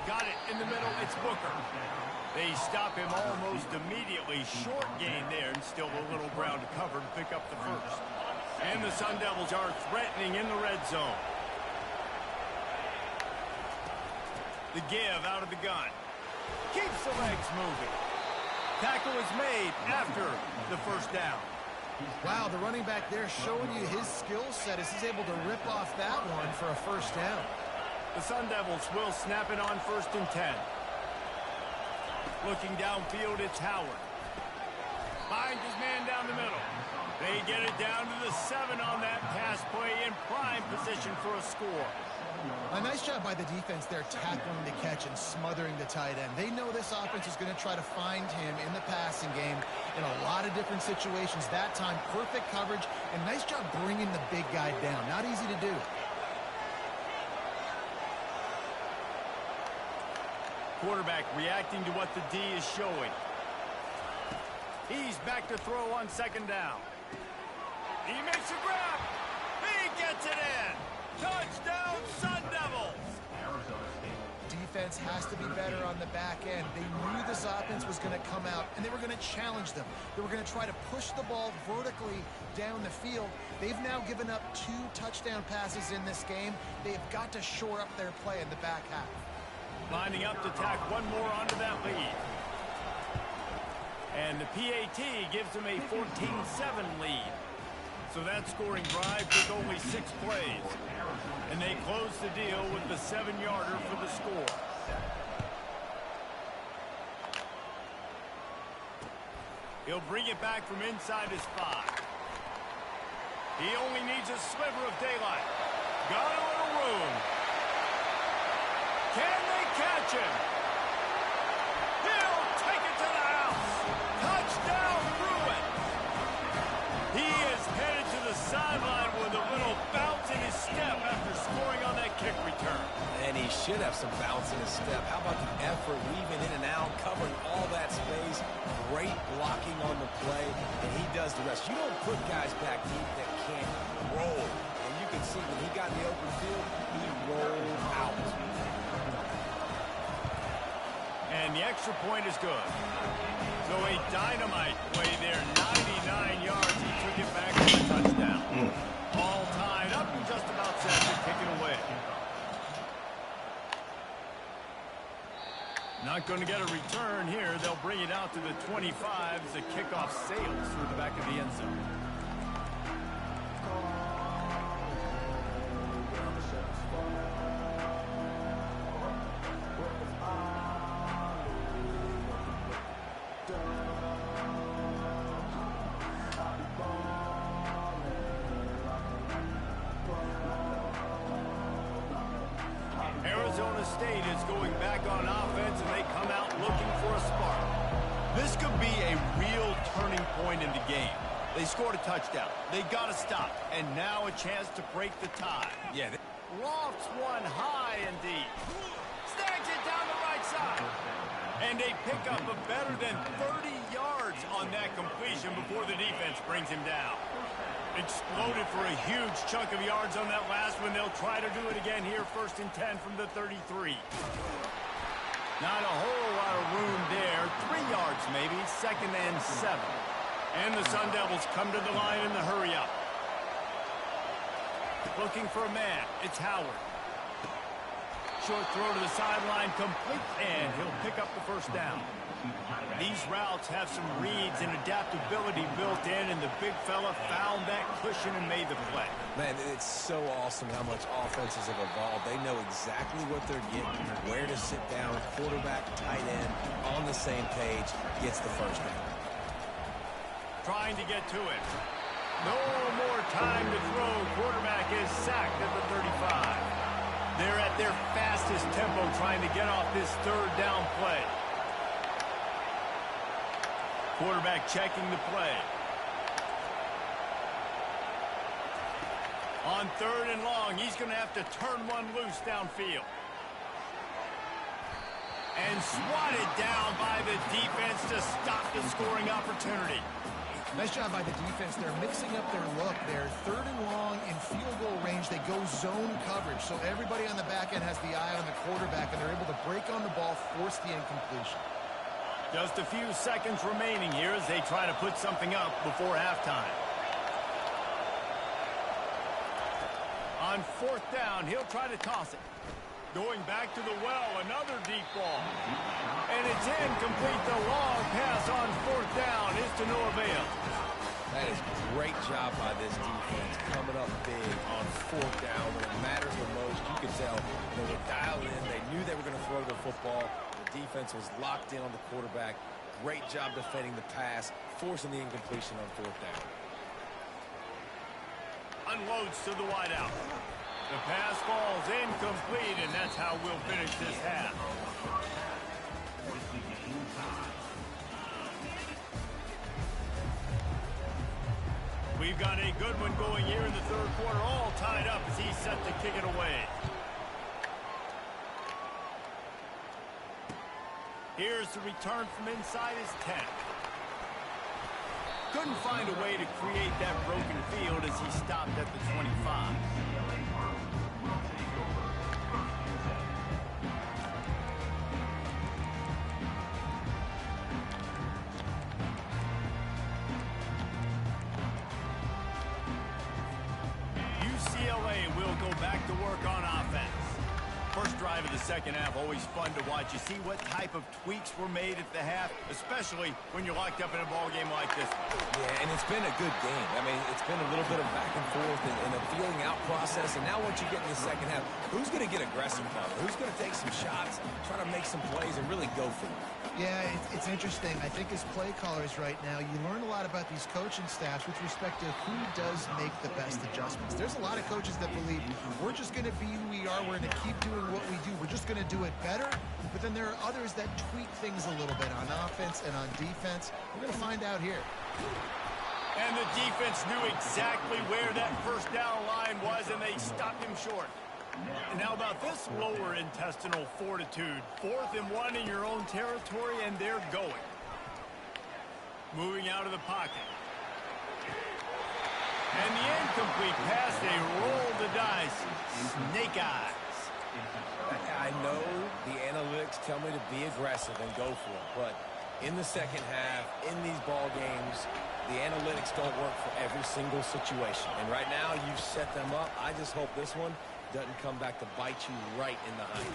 Got it in the middle. It's Booker. They stop him almost immediately. Short gain there, and still a little ground to cover to pick up the first. And the Sun Devils are threatening in the red zone. The give out of the gun. Keeps the legs moving. Tackle is made after the first down. Wow, the running back there showing you his skill set as he's able to rip off that one for a first down. The Sun Devils will snap it on 1st and 10. Looking downfield, it's Howard. Finds his man down the middle. They get it down to the 7 on that pass play in prime position for a score. A nice job by the defense there, tackling the catch and smothering the tight end. They know this offense is going to try to find him in the passing game in a lot of different situations. That time, perfect coverage, and nice job bringing the big guy down. Not easy to do. Quarterback reacting to what the D is showing. He's back to throw on 2nd down. He makes a grab. He gets it in. Touchdown, Sun Devils. Defense has to be better on the back end. They knew this offense was going to come out, and they were going to challenge them. They were going to try to push the ball vertically down the field. They've now given up 2 touchdown passes in this game. They've got to shore up their play in the back half. Lining up to tack one more onto that lead. And the PAT gives them a 14-7 lead. So that scoring drive took only 6 plays. And they close the deal with the 7-yarder for the score. He'll bring it back from inside his 5. He only needs a sliver of daylight. Got a little room. Can they catch him? He'll take it to the house. Touchdown, Bruins. He is headed to the sideline with a little bounce in his step after scoring on that kick return. And he should have some bounce in his step. How about the effort, weaving in and out, covering all that space. Great blocking on the play, and he does the rest. You don't put guys back deep that can't roll. And you can see when he got in the open field, he rolled out. And and the extra point is good. So a dynamite play there, 99 yards. He took it back for a touchdown. All tied up and just about set to kick it away. Not going to get a return here. They'll bring it out to the 25 as the kickoff sails through the back of the end zone. Arizona State is going back on offense, and they come out looking for a spark. This could be a real turning point in the game. They scored a touchdown. They got to stop, and now a chance to break the tie. Yeah. Lofts one high and deep. Snags it down the right side. And they pick up a better than 30 yards on that completion before the defense brings him down. Exploded for a huge chunk of yards on that last one. They'll try to do it again here, 1st and 10 from the 33. Not a whole lot of room there. 3 yards maybe, 2nd and 7. And the Sun Devils come to the line in the hurry up. Looking for a man. It's Howard. Short throw to the sideline, complete, and he'll pick up the 1st down. These routes have some reads and adaptability built in, and the big fella found that cushion and made the play. Man, it's so awesome how much offenses have evolved. They know exactly what they're getting, where to sit down, quarterback, tight end, on the same page, gets the 1st down. Trying to get to it. No more time to throw. Quarterback is sacked at the 35. They're at their fastest tempo trying to get off this 3rd down play. Quarterback checking the play. On 3rd and long, he's going to have to turn one loose downfield. And swatted down by the defense to stop the scoring opportunity. Nice job by the defense. They're mixing up their look. They're 3rd and long in field goal range. They go zone coverage. So everybody on the back end has the eye on the quarterback, and they're able to break on the ball, force the incompletion. Just a few seconds remaining here as they try to put something up before halftime. On 4th down, he'll try to toss it. Going back to the well, another deep ball. And it's incomplete. The long pass on 4th down is to no avail. That is a great job by this defense, coming up big on 4th down when it matters the most. You could tell they were dialed in. They knew they were going to throw the football. The defense was locked in on the quarterback. Great job defending the pass, forcing the incompletion on 4th down. Unloads to the wideout. The pass falls incomplete, and that's how we'll finish this half. We've got a good one going here in the 3rd quarter, all tied up as he's set to kick it away. Here's the return from inside his 10. Couldn't find a way to create that broken field as he stopped at the 25. UCLA will go back to work on offense. First drive of the 2nd half, always fun to watch. You see what type of tweaks were made at the half, especially when you're locked up in a ball game like this. Yeah, and it's been a good game. I mean, it's been a little bit of back and forth and a feeling out process. And now once you get in the 2nd half, who's going to get aggressive, Carter? Who's going to take some shots, try to make some plays, and really go for it? Yeah, it's interesting. I think as play callers right now, you learn a lot about these coaching staffs with respect to who does make the best adjustments. There's a lot of coaches that believe we're just going to be who we are. We're going to keep doing what we do. We're just going to do it better. But then there are others that tweak things a little bit on offense and on defense. We're going to find out here. And the defense knew exactly where that 1st down line was, and they stopped him short. And how about this lower intestinal fortitude? 4th and 1 in your own territory, and they're going. Moving out of the pocket. And the incomplete pass, they roll the dice. Snake eyes. I know the analytics tell me to be aggressive and go for it, but in the second half, in these ball games, the analytics don't work for every single situation. And right now, you've set them up. I just hope this one doesn't come back to bite you right in the hind.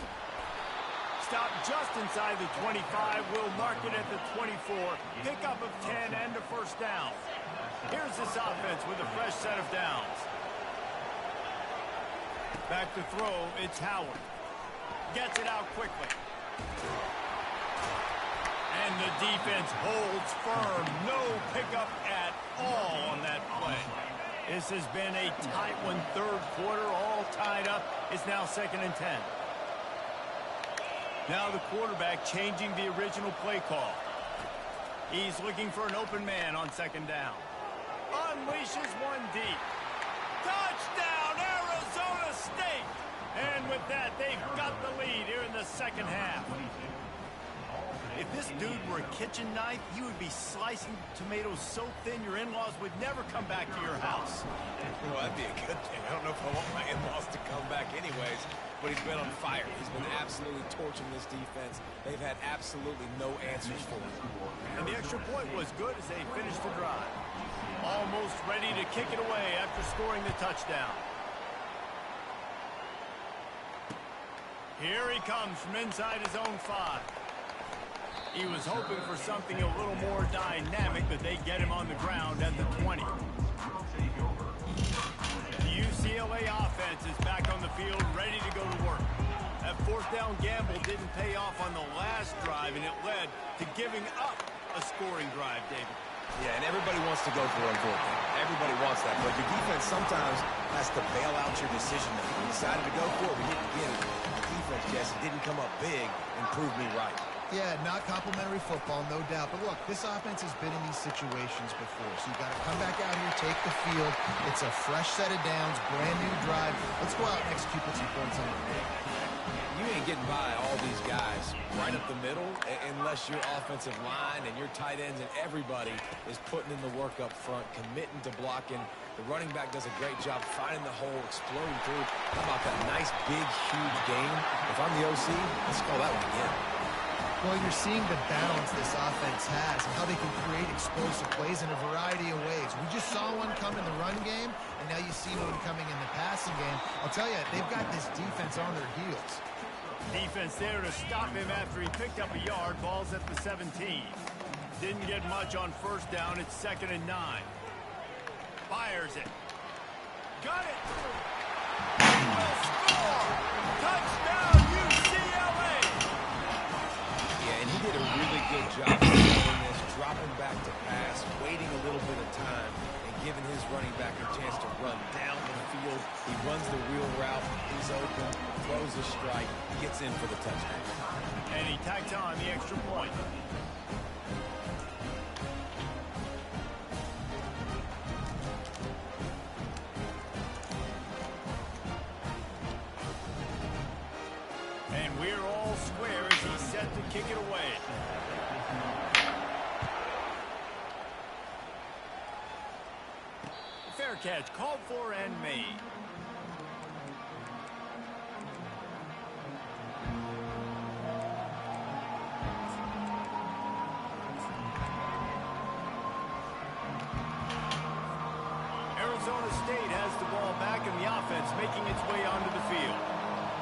Stop just inside the 25. We'll mark it at the 24. Pickup of 10 and a first down. Here's this offense with a fresh set of downs. Back to throw, it's Howard. Gets it out quickly. And the defense holds firm. No pickup at all on that play. This has been a tight one. Third quarter, all tied up. It's now 2nd and 10. Now the quarterback changing the original play call. He's looking for an open man on 2nd down. Unleashes one deep. Touchdown, Arizona State! And with that, they've got the lead here in the second half. If this dude were a kitchen knife, you would be slicing tomatoes so thin your in-laws would never come back to your house. Well, that'd be a good thing. I don't know if I want my in-laws to come back anyways, but he's been on fire. He's been absolutely torching this defense. They've had absolutely no answers for him. And the extra point was good as they finished the drive. Almost ready to kick it away after scoring the touchdown. Here he comes from inside his own 5. He was hoping for something a little more dynamic, but they get him on the ground at the 20. The UCLA offense is back on the field, ready to go to work. That 4th down gamble didn't pay off on the last drive, and it led to giving up a scoring drive, David. Yeah, and everybody wants to go for it on 4th down. Everybody wants that, but your defense sometimes has to bail out your decision making. You decided to go for it, we didn't get it. The defense, Jesse, didn't come up big and prove me right. Yeah, not complimentary football, no doubt. But look, this offense has been in these situations before. So you've got to come back out here, take the field. It's a fresh set of downs, brand new drive. Let's go out and execute, put some points on the board. You ain't getting by all these guys right up the middle unless your offensive line and your tight ends and everybody is putting in the work up front, committing to blocking. The running back does a great job finding the hole, exploding through. How about that nice, big, huge game? If I'm the OC, let's call that one again. Well, you're seeing the balance this offense has and how they can create explosive plays in a variety of ways. We just saw one come in the run game, and now you see one coming in the passing game. I'll tell you, they've got this defense on their heels. Defense there to stop him after he picked up a yard. Ball's at the 17. Didn't get much on 1st down. It's 2nd and 9. Fires it. Got it. Will score. Touchdown, UCLA. Yeah, and he did a really good job of doing this, dropping back to pass, waiting a little bit of time, and giving his running back a chance to run down the field. He runs the wheel route. He's open, throws a strike, gets in for the touchdown. And he tacks on the extra point. And we're all square as he's set to kick it away. Fair catch called for and made. Arizona State has the ball back in the offense, making its way onto the field.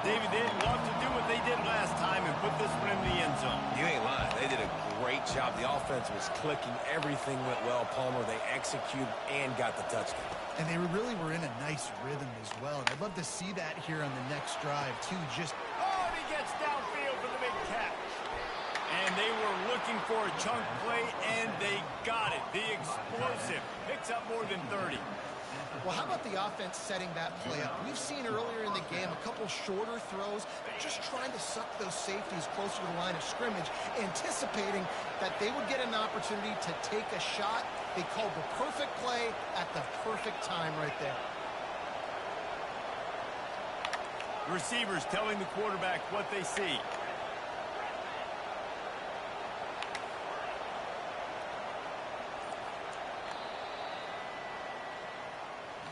David, they'd love to do what they did last time and put this one in the end zone. You ain't lying. They did a great job. The offense was clicking. Everything went well, Palmer. They executed and got the touchdown. And they really were in a nice rhythm as well. And I'd love to see that here on the next drive, too. Just oh, and he gets downfield for the big catch. And they were looking for a chunk play, and they got it. The explosive picks up more than 30. well, how about the offense setting that play up? We've seen earlier in the game a couple shorter throws. They're just trying to suck those safeties closer to the line of scrimmage, anticipating that they would get an opportunity to take a shot. They called the perfect play at the perfect time right there. Receivers telling the quarterback what they see.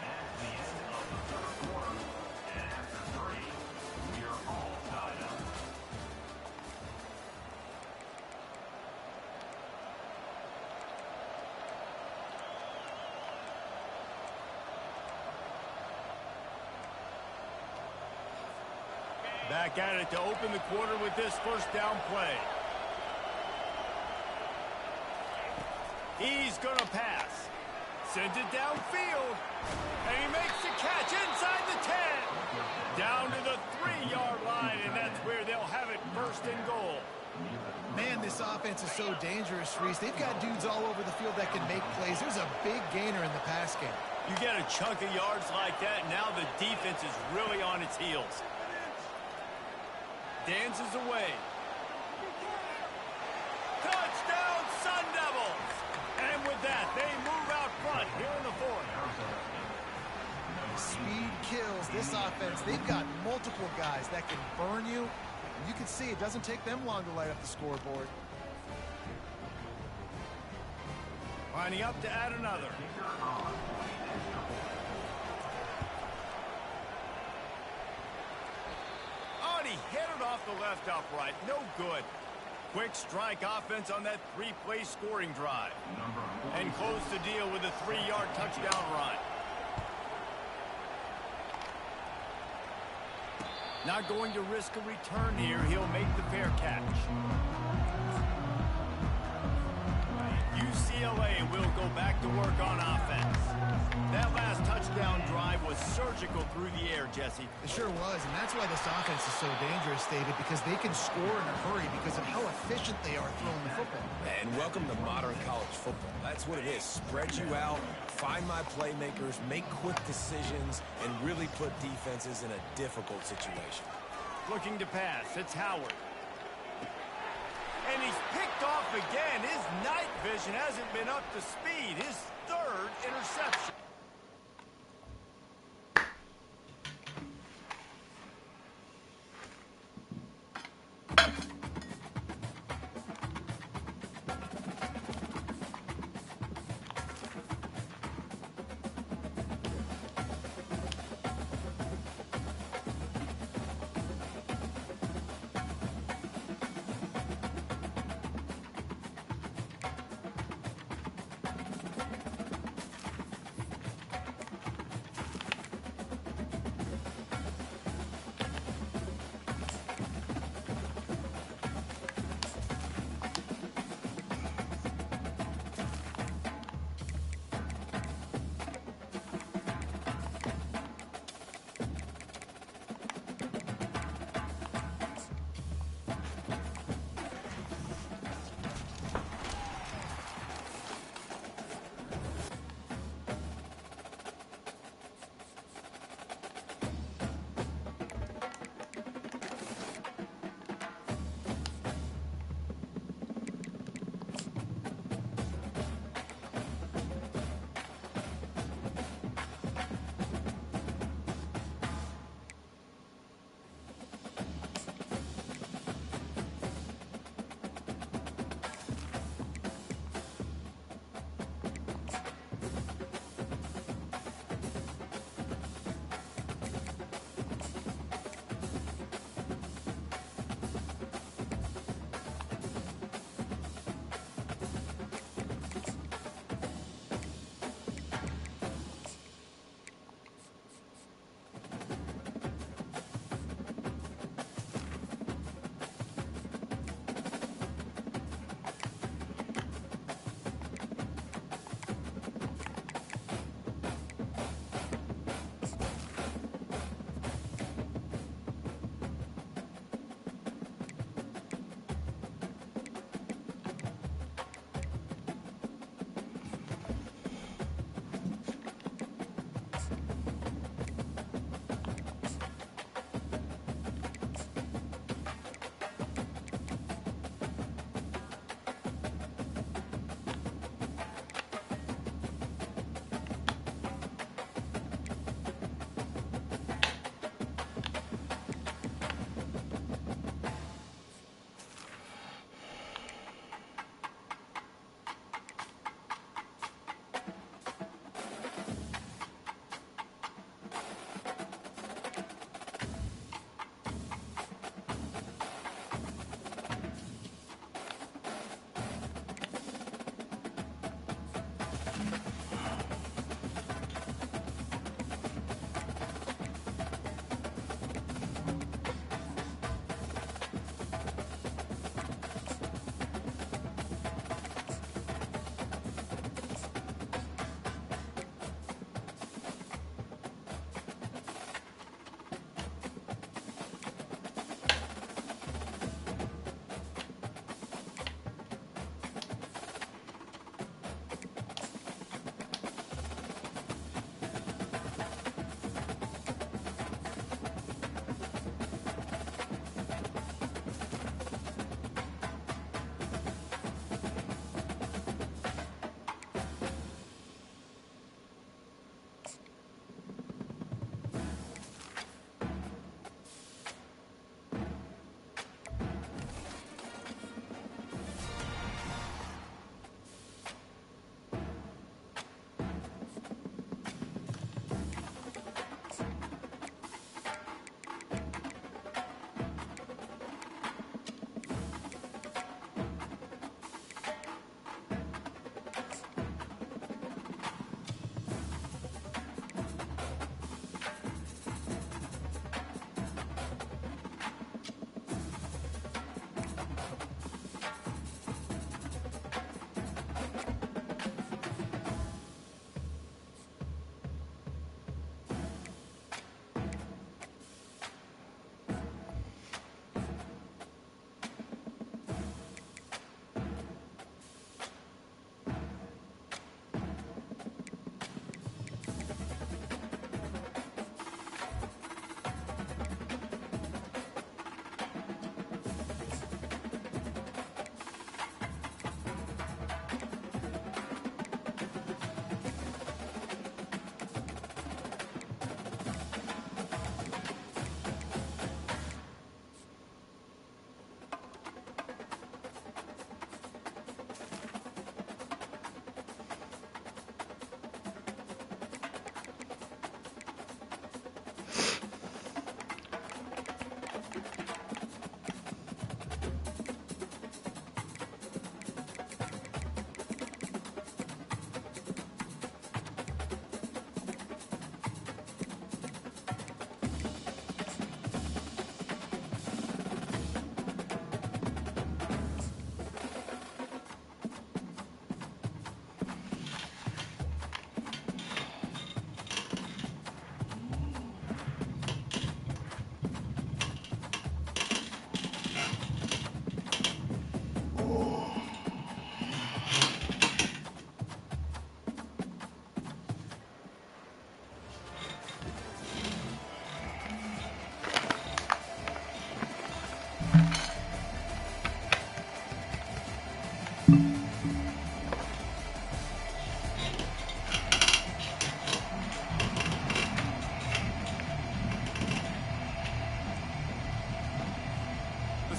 That's the end of the third quarter. And after 3, we are Back at it to open the quarter with this first down play. He's going to pass. Sends it downfield. And he makes the catch inside the 10. Down to the 3-yard line, and that's where they'll have it first and goal. Man, this offense is so dangerous, Reese. They've got dudes all over the field that can make plays. There's a big gainer in the pass game. You get a chunk of yards like that, now the defense is really on its heels. Dances away. Touchdown, Sun Devils! And with that, they move out front here in the fourth. Speed kills this offense. They've got multiple guys that can burn you. You can see it doesn't take them long to light up the scoreboard. Lining up to add another. Oh, and he hit it off the left upright. No good. Quick strike offense on that 3-play scoring drive. And close the deal with a 3-yard touchdown run. Not going to risk a return here. He'll make the fair catch. UCLA will go back to work on offense. That last touchdown drive was surgical through the air, Jesse. It sure was, and that's why this offense is so dangerous, David, because they can score in a hurry because of how efficient they are throwing the football. And welcome to modern college football. That's what it is. Spread you out, find my playmakers, make quick decisions, and really put defenses in a difficult situation. Looking to pass. It's Howard. And he's picked off again. His night vision hasn't been up to speed. His third interception.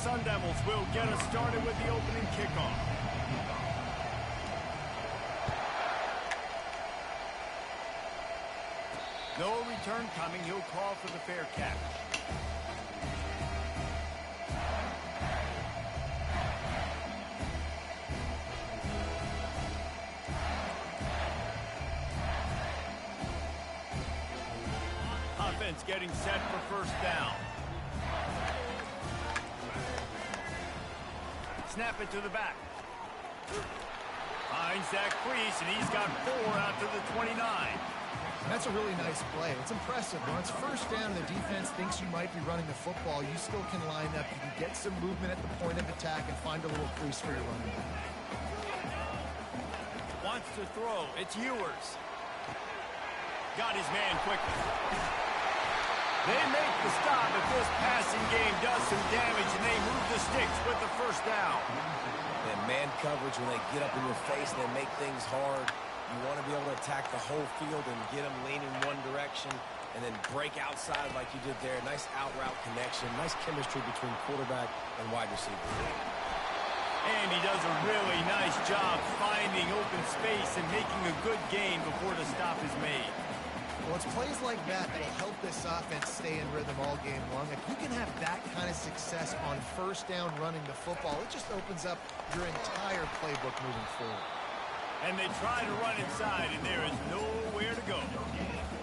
Sun Devils will get us started with the opening kickoff. No return coming. He'll call for the fair catch. Offense getting set for first down. Snap it to the back. Finds that crease, and he's got 4 out to the 29. That's a really nice play. It's impressive. When it's first down and the defense thinks you might be running the football, you still can line up. You can get some movement at the point of attack and find a little crease for your running back. Wants to throw. It's Ewers. Got his man quickly. They make the stop, but this passing game does some damage, and they move the sticks with the first down. And man coverage, when they get up in your face and they make things hard, you want to be able to attack the whole field and get them leaning one direction and then break outside like you did there. Nice out-route connection, nice chemistry between quarterback and wide receiver. And he does a really nice job finding open space and making a good gain before the stop is made. Well, it's plays like that that will help this offense stay in rhythm all game long. If you can have that kind of success on first down running the football, it just opens up your entire playbook moving forward. And they try to run inside, and there is nowhere to go.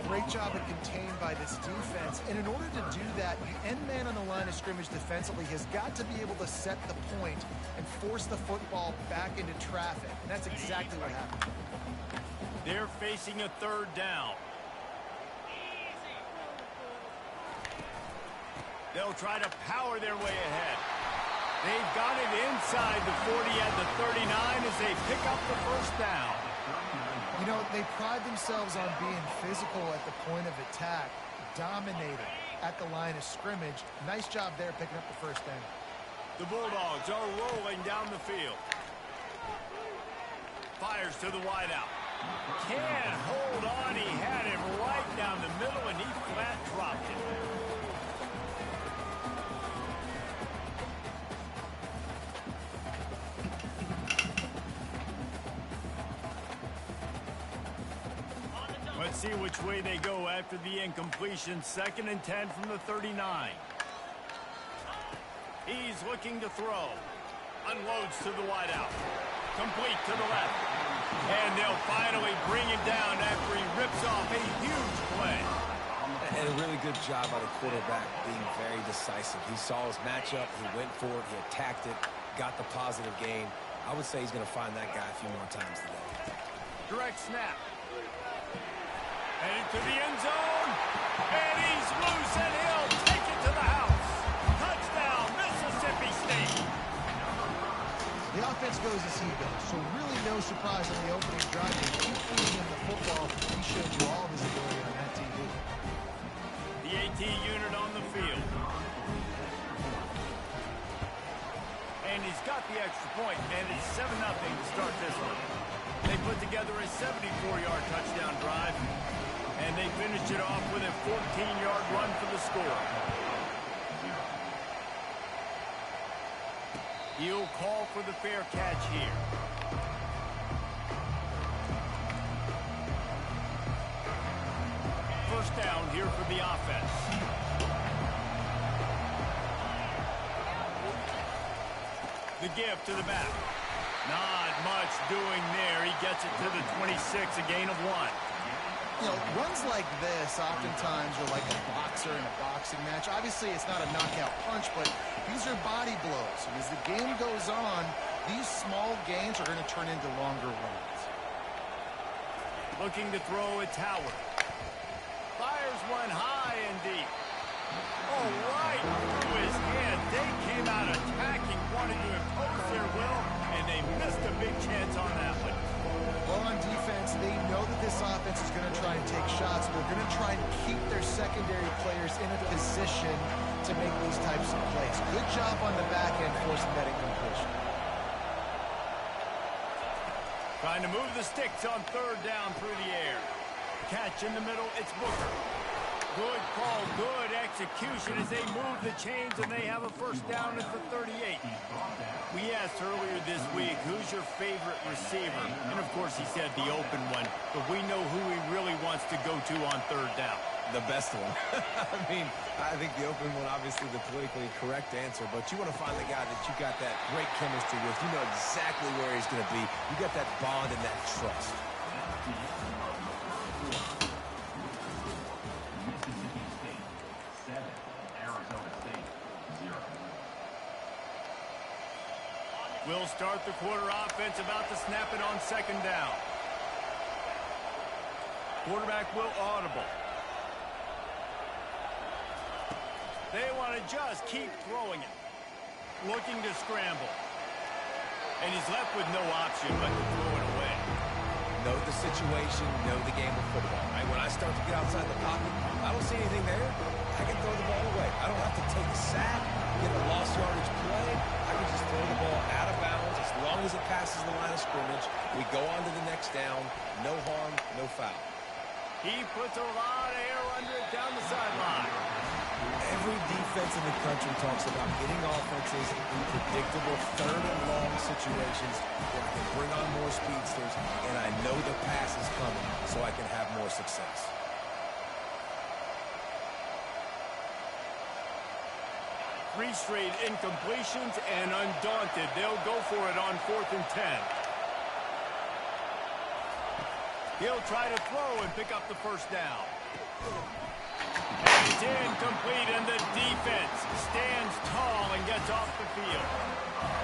Great job of contained by this defense. And in order to do that, the end man on the line of scrimmage defensively has got to be able to set the point and force the football back into traffic. And that's exactly what happened. They're facing a third down. They'll try to power their way ahead. They've got it inside the 40 at the 39 as they pick up the first down. You know, they pride themselves on being physical at the point of attack, dominating at the line of scrimmage. Nice job there picking up the first down. The Bulldogs are rolling down the field. Fires to the wideout. Can't hold on. He had him right down the middle, and he flat dropped it. Let's see which way they go after the incompletion. 2nd and 10 from the 39. He's looking to throw. Unloads to the wideout. Complete to the left. And they'll finally bring him down after he rips off a huge play. And a really good job by the quarterback being very decisive. He saw his matchup, he went for it, he attacked it, got the positive gain. I would say he's going to find that guy a few more times today. Direct snap. Headed to the end zone. And he's loose, and he'll take it to the house. Touchdown, Mississippi State. The offense goes as he goes, so really no surprise on the opening drive. They keep feeding him the football. He showed you all of his ability on that TV. The AT unit on the field. And he's got the extra point, and it's 7-0 to start this one. They put together a 74-yard touchdown drive, and they finish it off with a 14-yard run for the score. He'll call for the fair catch here. First down here for the offense. The give to the back. Not much doing there. He gets it to the 26, a gain of 1. You know, runs like this oftentimes are like a boxer in a boxing match. Obviously, it's not a knockout punch, but these are body blows. And as the game goes on, these small gains are going to turn into longer runs. Looking to throw, it's Howard. Fires one high and deep. Oh, right through his hand. They came out attacking, wanting to impose their will, and they missed a big chance on that one. Well, on defense, they know that this offense is going to try and take shots. They're going to try and keep their secondary players in a position to make these types of plays. Good job on the back end forcing that incompletion. Trying to move the sticks on third down through the air. Catch in the middle, it's Booker. Good call, good execution as they move the chains and they have a first down at the 38. We asked earlier this week, who's your favorite receiver? And of course he said the open one, but we know who he really wants to go to on third down. The best one. I mean, I think the open one, obviously the politically correct answer, but you want to find the guy that you got that great chemistry with. You know exactly where he's going to be. You got that bond and that trust. Mississippi State 7, Arizona State 0. We'll start the quarter offense about to snap it on second down. Quarterback will audible. They want to just keep throwing it. Looking to scramble. And he's left with no option but to throw it away. Know the situation, know the game of football. Right? When I start to get outside the pocket, I don't see anything there, I can throw the ball away. I don't have to take a sack, get a lost yardage play. I can just throw the ball out of bounds. As long as it passes the line of scrimmage, we go on to the next down. No harm, no foul. He puts a lot of air under it down the sideline. Every defense in the country talks about getting offenses in predictable third and long situations where I can bring on more speedsters and I know the pass is coming so I can have more success. Three straight incompletions and undaunted. They'll go for it on 4th and 10. He'll try to throw and pick up the first down. It's incomplete, and the defense stands tall and gets off the field.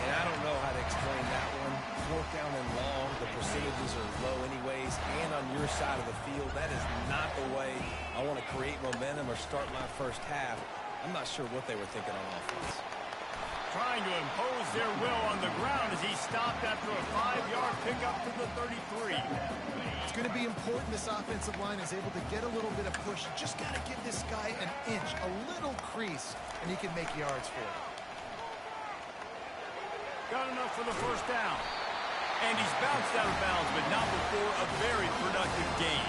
And I don't know how to explain that one. 4th down and long, the percentages are low anyways, and on your side of the field, that is not the way I want to create momentum or start my first half. I'm not sure what they were thinking on offense. Trying to impose their will on the ground as he stopped after a 5-yard pickup to the 33. It's going to be important this offensive line is able to get a little bit of push. Just got to give this guy an inch, a little crease, and he can make yards for it. Got enough for the first down. And he's bounced out of bounds, but not before a very productive gain.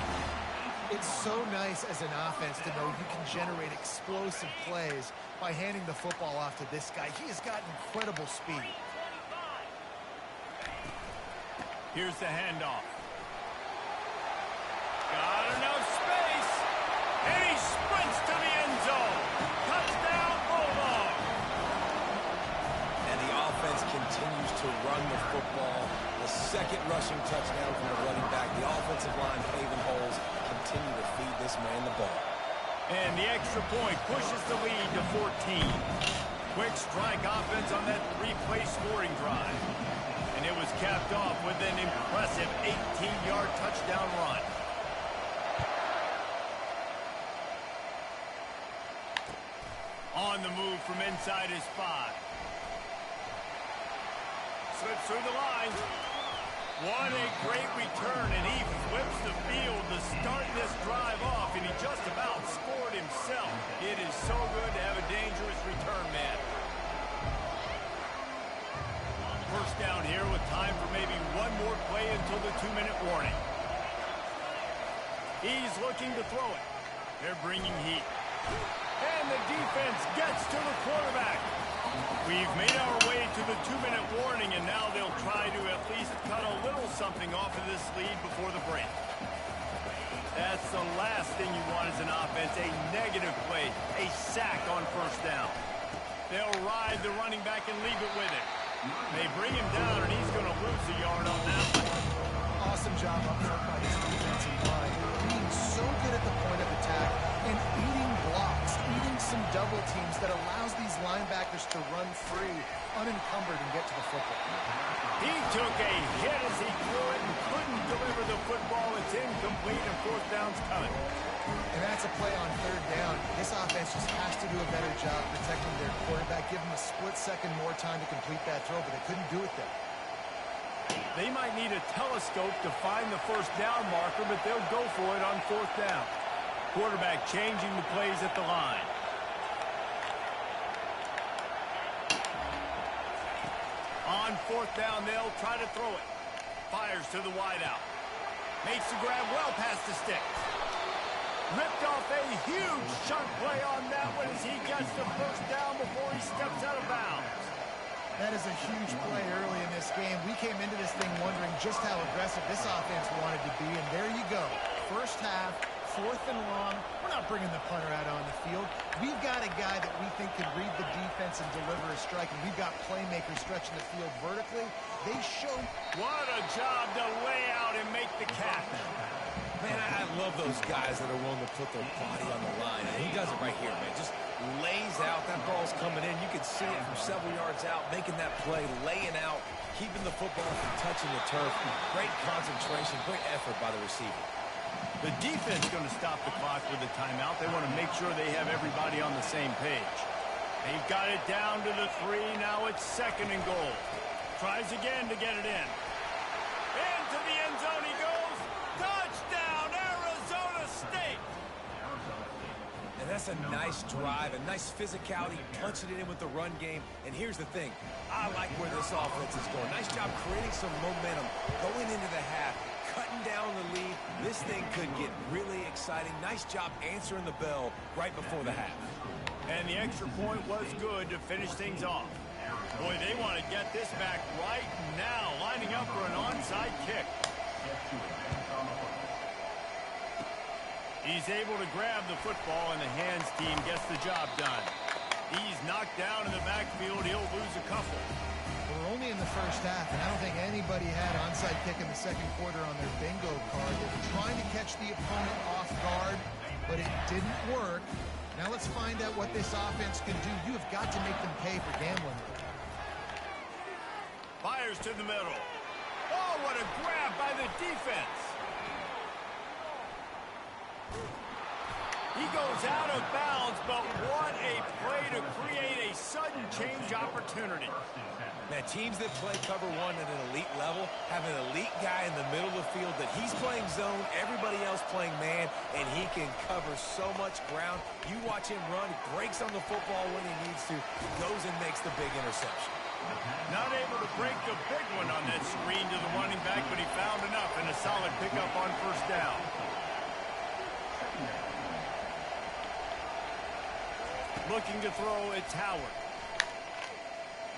It's so nice as an offense to know you can generate explosive plays by handing the football off to this guy. He has got incredible speed. Here's the handoff. Got enough space, and he sprints to the end zone. Touchdown, Bulldog. And the offense continues to run the football. The second rushing touchdown from the running back. The offensive line paving holes. Continue to feed this man the ball. And the extra point pushes the lead to 14. Quick strike offense on that 3-play scoring drive. And it was capped off with an impressive 18-yard touchdown run. On the move from inside his 5. Slips through the line. What a great return, and he flips the field to start this drive off, and he just about scored himself. It is so good to have a dangerous return man. First down here with time for maybe one more play until the 2-minute warning. He's looking to throw it. They're bringing heat. And the defense gets to the quarterback. We've made our way to the 2-minute warning, and now they'll try to at least cut a little something off of this lead before the break. That's the last thing you want as an offense, a negative play, a sack on first down. They'll ride the running back and leave it with him. They bring him down, and he's going to lose a yard on that one. Awesome job up front by this defensive line. Being so good at the point of attack and eating blocks, eating some double teams that allows these linebackers to run free, unencumbered, and get to the football. He took a hit as he threw it and couldn't deliver the football. It's incomplete, and 4th down's coming. And that's a play on 3rd down. This offense just has to do a better job protecting their quarterback, give them a split second more time to complete that throw, but they couldn't do it there. They might need a telescope to find the first down marker, but they'll go for it on 4th down. Quarterback changing the plays at the line. On 4th down, they'll try to throw it. Fires to the wideout. Makes the grab well past the stick. Ripped off a huge chunk play on that one as he gets the first down before he steps out of bounds. That is a huge play early in this game. We came into this thing wondering just how aggressive this offense wanted to be, and there you go. First half, 4th and long. We're not bringing the punter out on the field. We've got a guy that we think can read the defense and deliver a strike, and we've got playmakers stretching the field vertically. They show... What a job to lay out and make the catch. Man, I love those guys that are willing to put their body on the line. And he does it right here, man. Just lays out. That ball's coming in. You can see it from several yards out, making that play, laying out, keeping the football from touching the turf. Great concentration, great effort by the receiver. The defense is going to stop the clock with a timeout. They want to make sure they have everybody on the same page. They've got it down to the 3. Now it's 2nd and goal. Tries again to get it in. Into the end zone he goes. Touchdown, Arizona State. And that's a nice drive, a nice physicality, punching it in with the run game. And here's the thing. I like where this offense is going. Nice job creating some momentum going into the half, cutting down the lead. This thing could get really exciting. Nice job answering the bell right before the half. And the extra point was good to finish things off. Boy, they want to get this back right now, lining up for an onside kick. He's able to grab the football, and the hands team gets the job done. He's knocked down in the backfield. He'll lose a couple. We're only in the first half, and I don't think anybody had onside kick in the second quarter on their bingo card. They were trying to catch the opponent off guard, but it didn't work. Now let's find out what this offense can do. You have got to make them pay for gambling. Fires to the middle. Oh, what a grab by the defense. He goes out of bounds, but what a play to create a sudden change opportunity. Man, teams that play cover 1 at an elite level have an elite guy in the middle of the field that he's playing zone, everybody else playing man, and he can cover so much ground. You watch him run, breaks on the football when he needs to, goes and makes the big interception. Not able to break the big one on that screen to the running back, but he found enough and a solid pickup on first down. Looking to throw, it's Howard.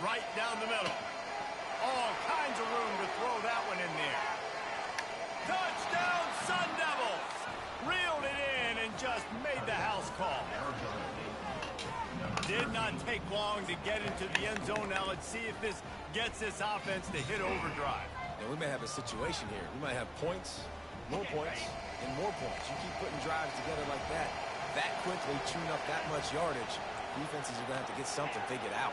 Right down the middle. All kinds of room to throw that one in there. Touchdown, Sun Devils! Reeled it in and just made the house call. Did not take long to get into the end zone. Now let's see if this gets this offense to hit overdrive. Now we may have a situation here. We might have points, more points, and more points. You keep putting drives together like that quickly, tune up that much yardage, defenses are going to have to get something figured out.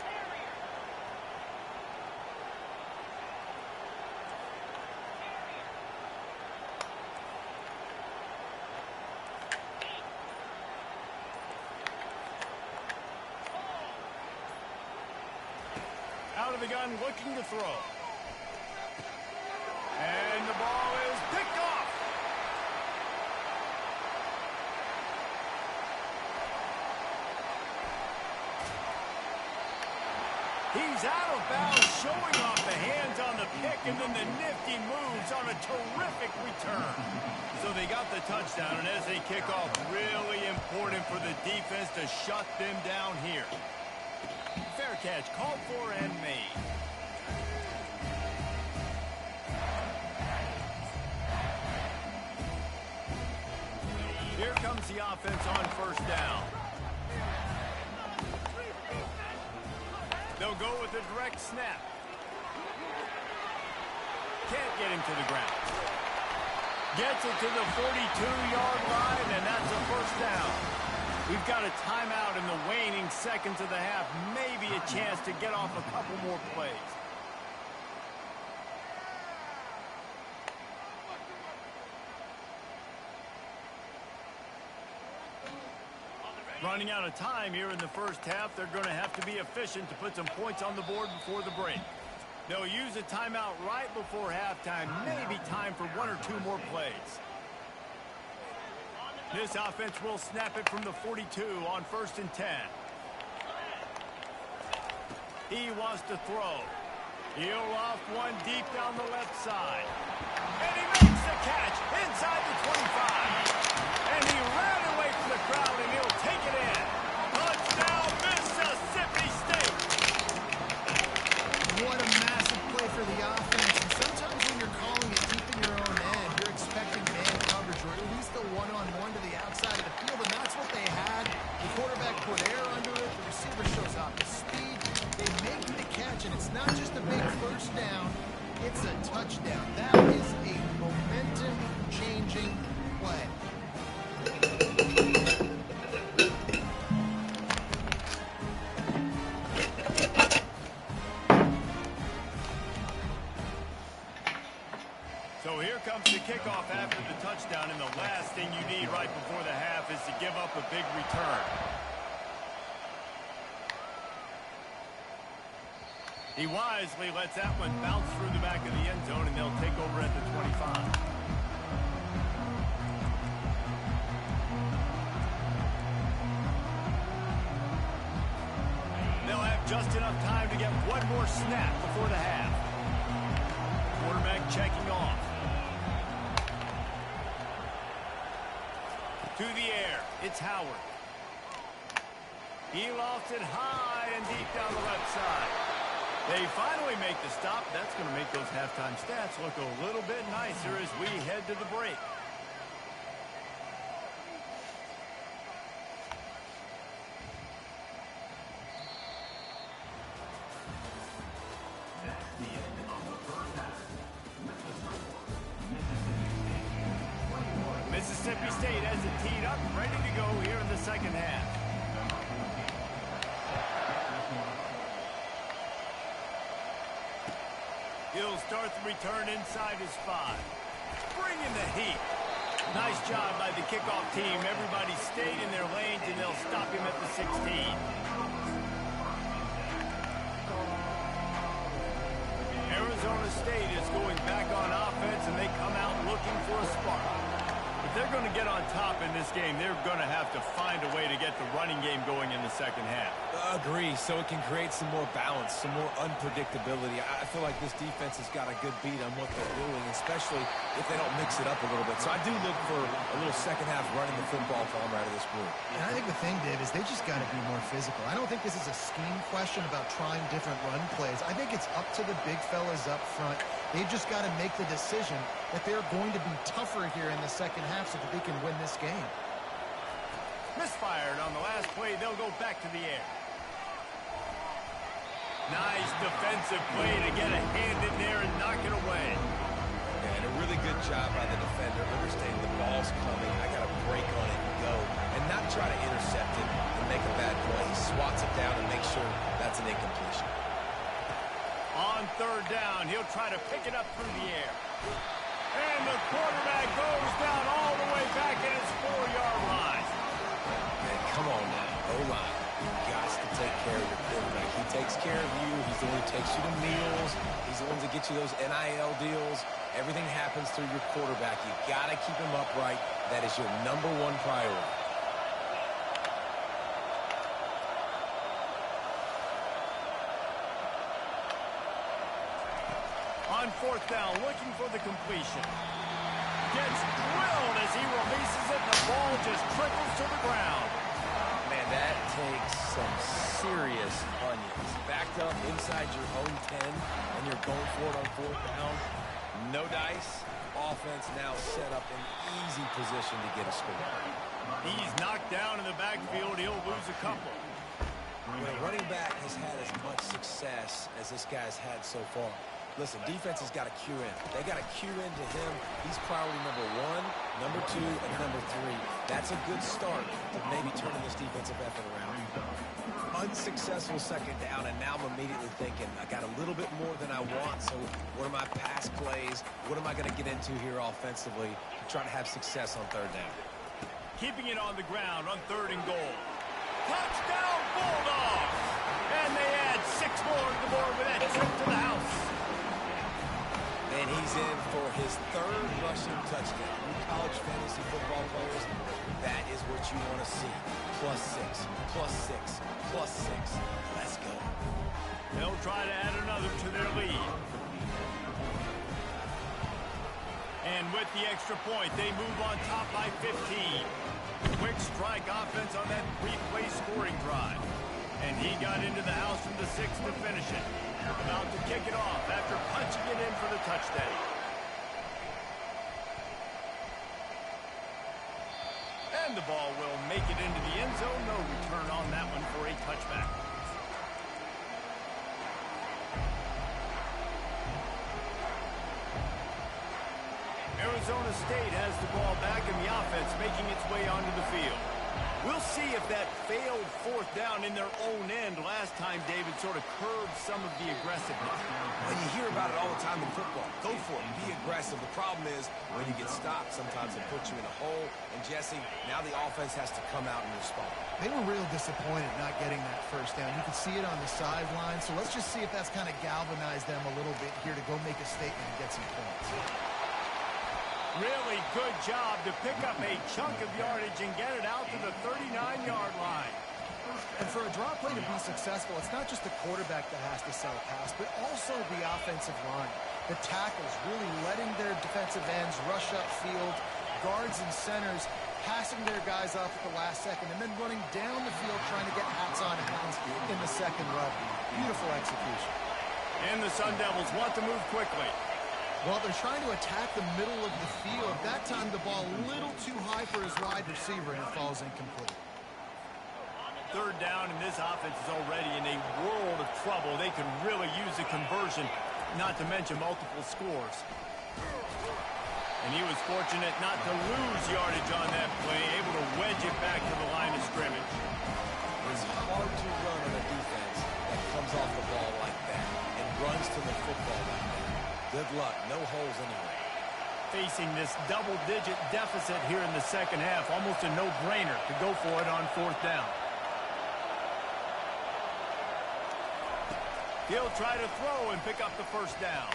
Out of the gun, looking to throw. And the ball is picked off. He's out of bounds, showing off the hands on the pick, and then the nifty moves on a terrific return. So they got the touchdown, and as they kick off, really important for the defense to shut them down here. Fair catch, called for and made. Here comes the offense on first down. They'll go with a direct snap. Can't get him to the ground. Gets it to the 42-yard line, and that's a first down. We've got a timeout in the waning seconds of the half. Maybe a chance to get off a couple more plays. Running out of time here in the first half. They're going to have to be efficient to put some points on the board before the break. They'll use a timeout right before halftime. Maybe time for 1 or 2 more plays. This offense will snap it from the 42 on 1st and 10. He wants to throw. He'll loft one deep down the left side. And he makes the catch inside the 25. And he ran away from the crowd, and he'll take it in. Touchdown, Mississippi State. What a massive play for the offense. And sometimes when you're calling it deep in your own end, you're expecting man coverage or at least the one-on-one to the outside of the field, and that's what they had. The quarterback put air under it. The receiver shows off his speed. They make the catch, and it's not just a big first down. It's a touchdown. That is a momentum-changing play. So here comes the kickoff after the touchdown, and the last thing you need right before the half is to give up a big return. He wisely lets that one bounce through the back of the end zone, and they'll take over at the 25. They'll have just enough time to get one more snap before the half. Quarterback checking off. To the air, it's Howard. He lofts it high and deep down the left side. They finally make the stop. That's going to make those halftime stats look a little bit nicer as we head to the break. Mississippi State has it teed up, ready to go here in the second half. He'll start the return inside his 5. Bringing the heat. Nice job by the kickoff team. Everybody stayed in their lanes, and they'll stop him at the 16. Arizona State is going back on offense, and they come out looking for a spark. If they're going to get on top in this game, they're going to have to find a way to get the running game going in the second half. Agree, so it can create some more balance, some more unpredictability. I feel like this defense has got a good beat on what they're doing, especially if they don't mix it up a little bit. So I do look for a little second half running the football from out of this group. And I think the thing, Dave, is they just got to be more physical. I don't think this is a scheme question about trying different run plays. I think it's up to the big fellas up front. They've just got to make the decision that they're going to be tougher here in the second half so that they can win this game. Misfired on the last play. They'll go back to the air. Nice defensive play to get a hand in there and knock it away. And a really good job by the defender, understanding the ball's coming. I got to break on it and go, and not try to intercept it and make a bad play. He swats it down and makes sure that's an incompletion. On third down, he'll try to pick it up through the air. And the quarterback goes down all the way back at his 4-yard line. Man, come on now, O-line. You've got to take care of your quarterback. He takes care of you. He's the one who takes you to meals. He's the one that gets you those NIL deals. Everything happens through your quarterback. You got to keep him upright. That is your #1 priority. On fourth down, looking for the completion. Gets drilled as he releases it, and the ball just trickles to the ground. Man, that takes some serious onions. Backed up inside your own 10, and you're going for it on fourth down. No dice. Offense now set up in easy position to get a score. He's knocked down in the backfield. He'll lose a couple. When a running back has had as much success as this guy's had so far, listen, defense has got to cue in. They got to cue into him. He's priority #1, #2, and #3. That's a good start to maybe turning this defensive effort around. Unsuccessful second down, and now I'm immediately thinking, I got a little bit more than I want, so what are my pass plays? What am I going to get into here offensively to try to have success on third down? Keeping it on the ground on 3rd and goal. Touchdown, Bulldogs! And they add 6 more to the board with that trip to the house. And he's in for his 3rd rushing touchdown. You college fantasy football players, that is what you want to see. +6, +6, +6. Let's go. They'll try to add another to their lead. And with the extra point, they move on top by 15. Quick strike offense on that three-play scoring drive. And he got into the house from the 6 to finish it. About to kick it off after punching it in for the touchdown. And the ball will make it into the end zone. No return on that one for a touchback. Arizona State has the ball back in the offense, making its way onto the field. We'll see if that failed fourth down in their own end last time, David, sort of curbed some of the aggressiveness. Well, you hear about it all the time in football. Go for it. Be aggressive. The problem is when you get stopped, sometimes it puts you in a hole. And, Jesse, now the offense has to come out and respond. They were real disappointed not getting that first down. You could see it on the sideline. So let's just see if that's kind of galvanized them a little bit here to go make a statement and get some points. Really good job to pick up a chunk of yardage and get it out to the 39-yard line. And for a draw play to be successful, it's not just the quarterback that has to sell a pass, but also the offensive line. The tackles really letting their defensive ends rush upfield, guards and centers passing their guys off at the last second, and then running down the field trying to get hats on hands in the second run. Beautiful execution. And the Sun Devils want to move quickly. Well, they're trying to attack the middle of the field. That time the ball a little too high for his wide receiver, and it falls incomplete. Third down, and this offense is already in a world of trouble. They can really use a conversion, not to mention multiple scores. And he was fortunate not to lose yardage on that play, able to wedge it back to the line of scrimmage. It's hard to run on a defense that comes off the ball like that and runs to the football like that. Good luck. No holes anywhere. Facing this double-digit deficit here in the second half, almost a no-brainer to go for it on fourth down. He'll try to throw and pick up the first down.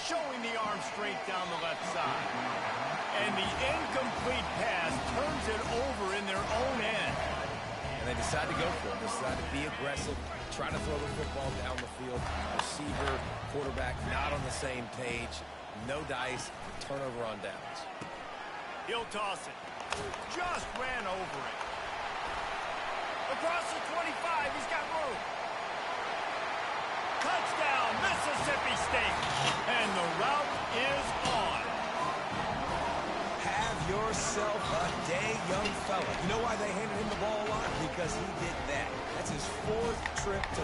Showing the arm strength down the left side. And the incomplete pass turns it over in their own end. And they decide to go for it. They decide to be aggressive, try to throw the football down the field. Receiver, quarterback not on the same page. No dice. Turnover on downs. He'll toss it. Just ran over it. Across the 25, he's got room. Touchdown, Mississippi State. And the route is on. Have yourself a day, young fella. You know why they handed him the ball a lot? Because he did that. That's his fourth trip to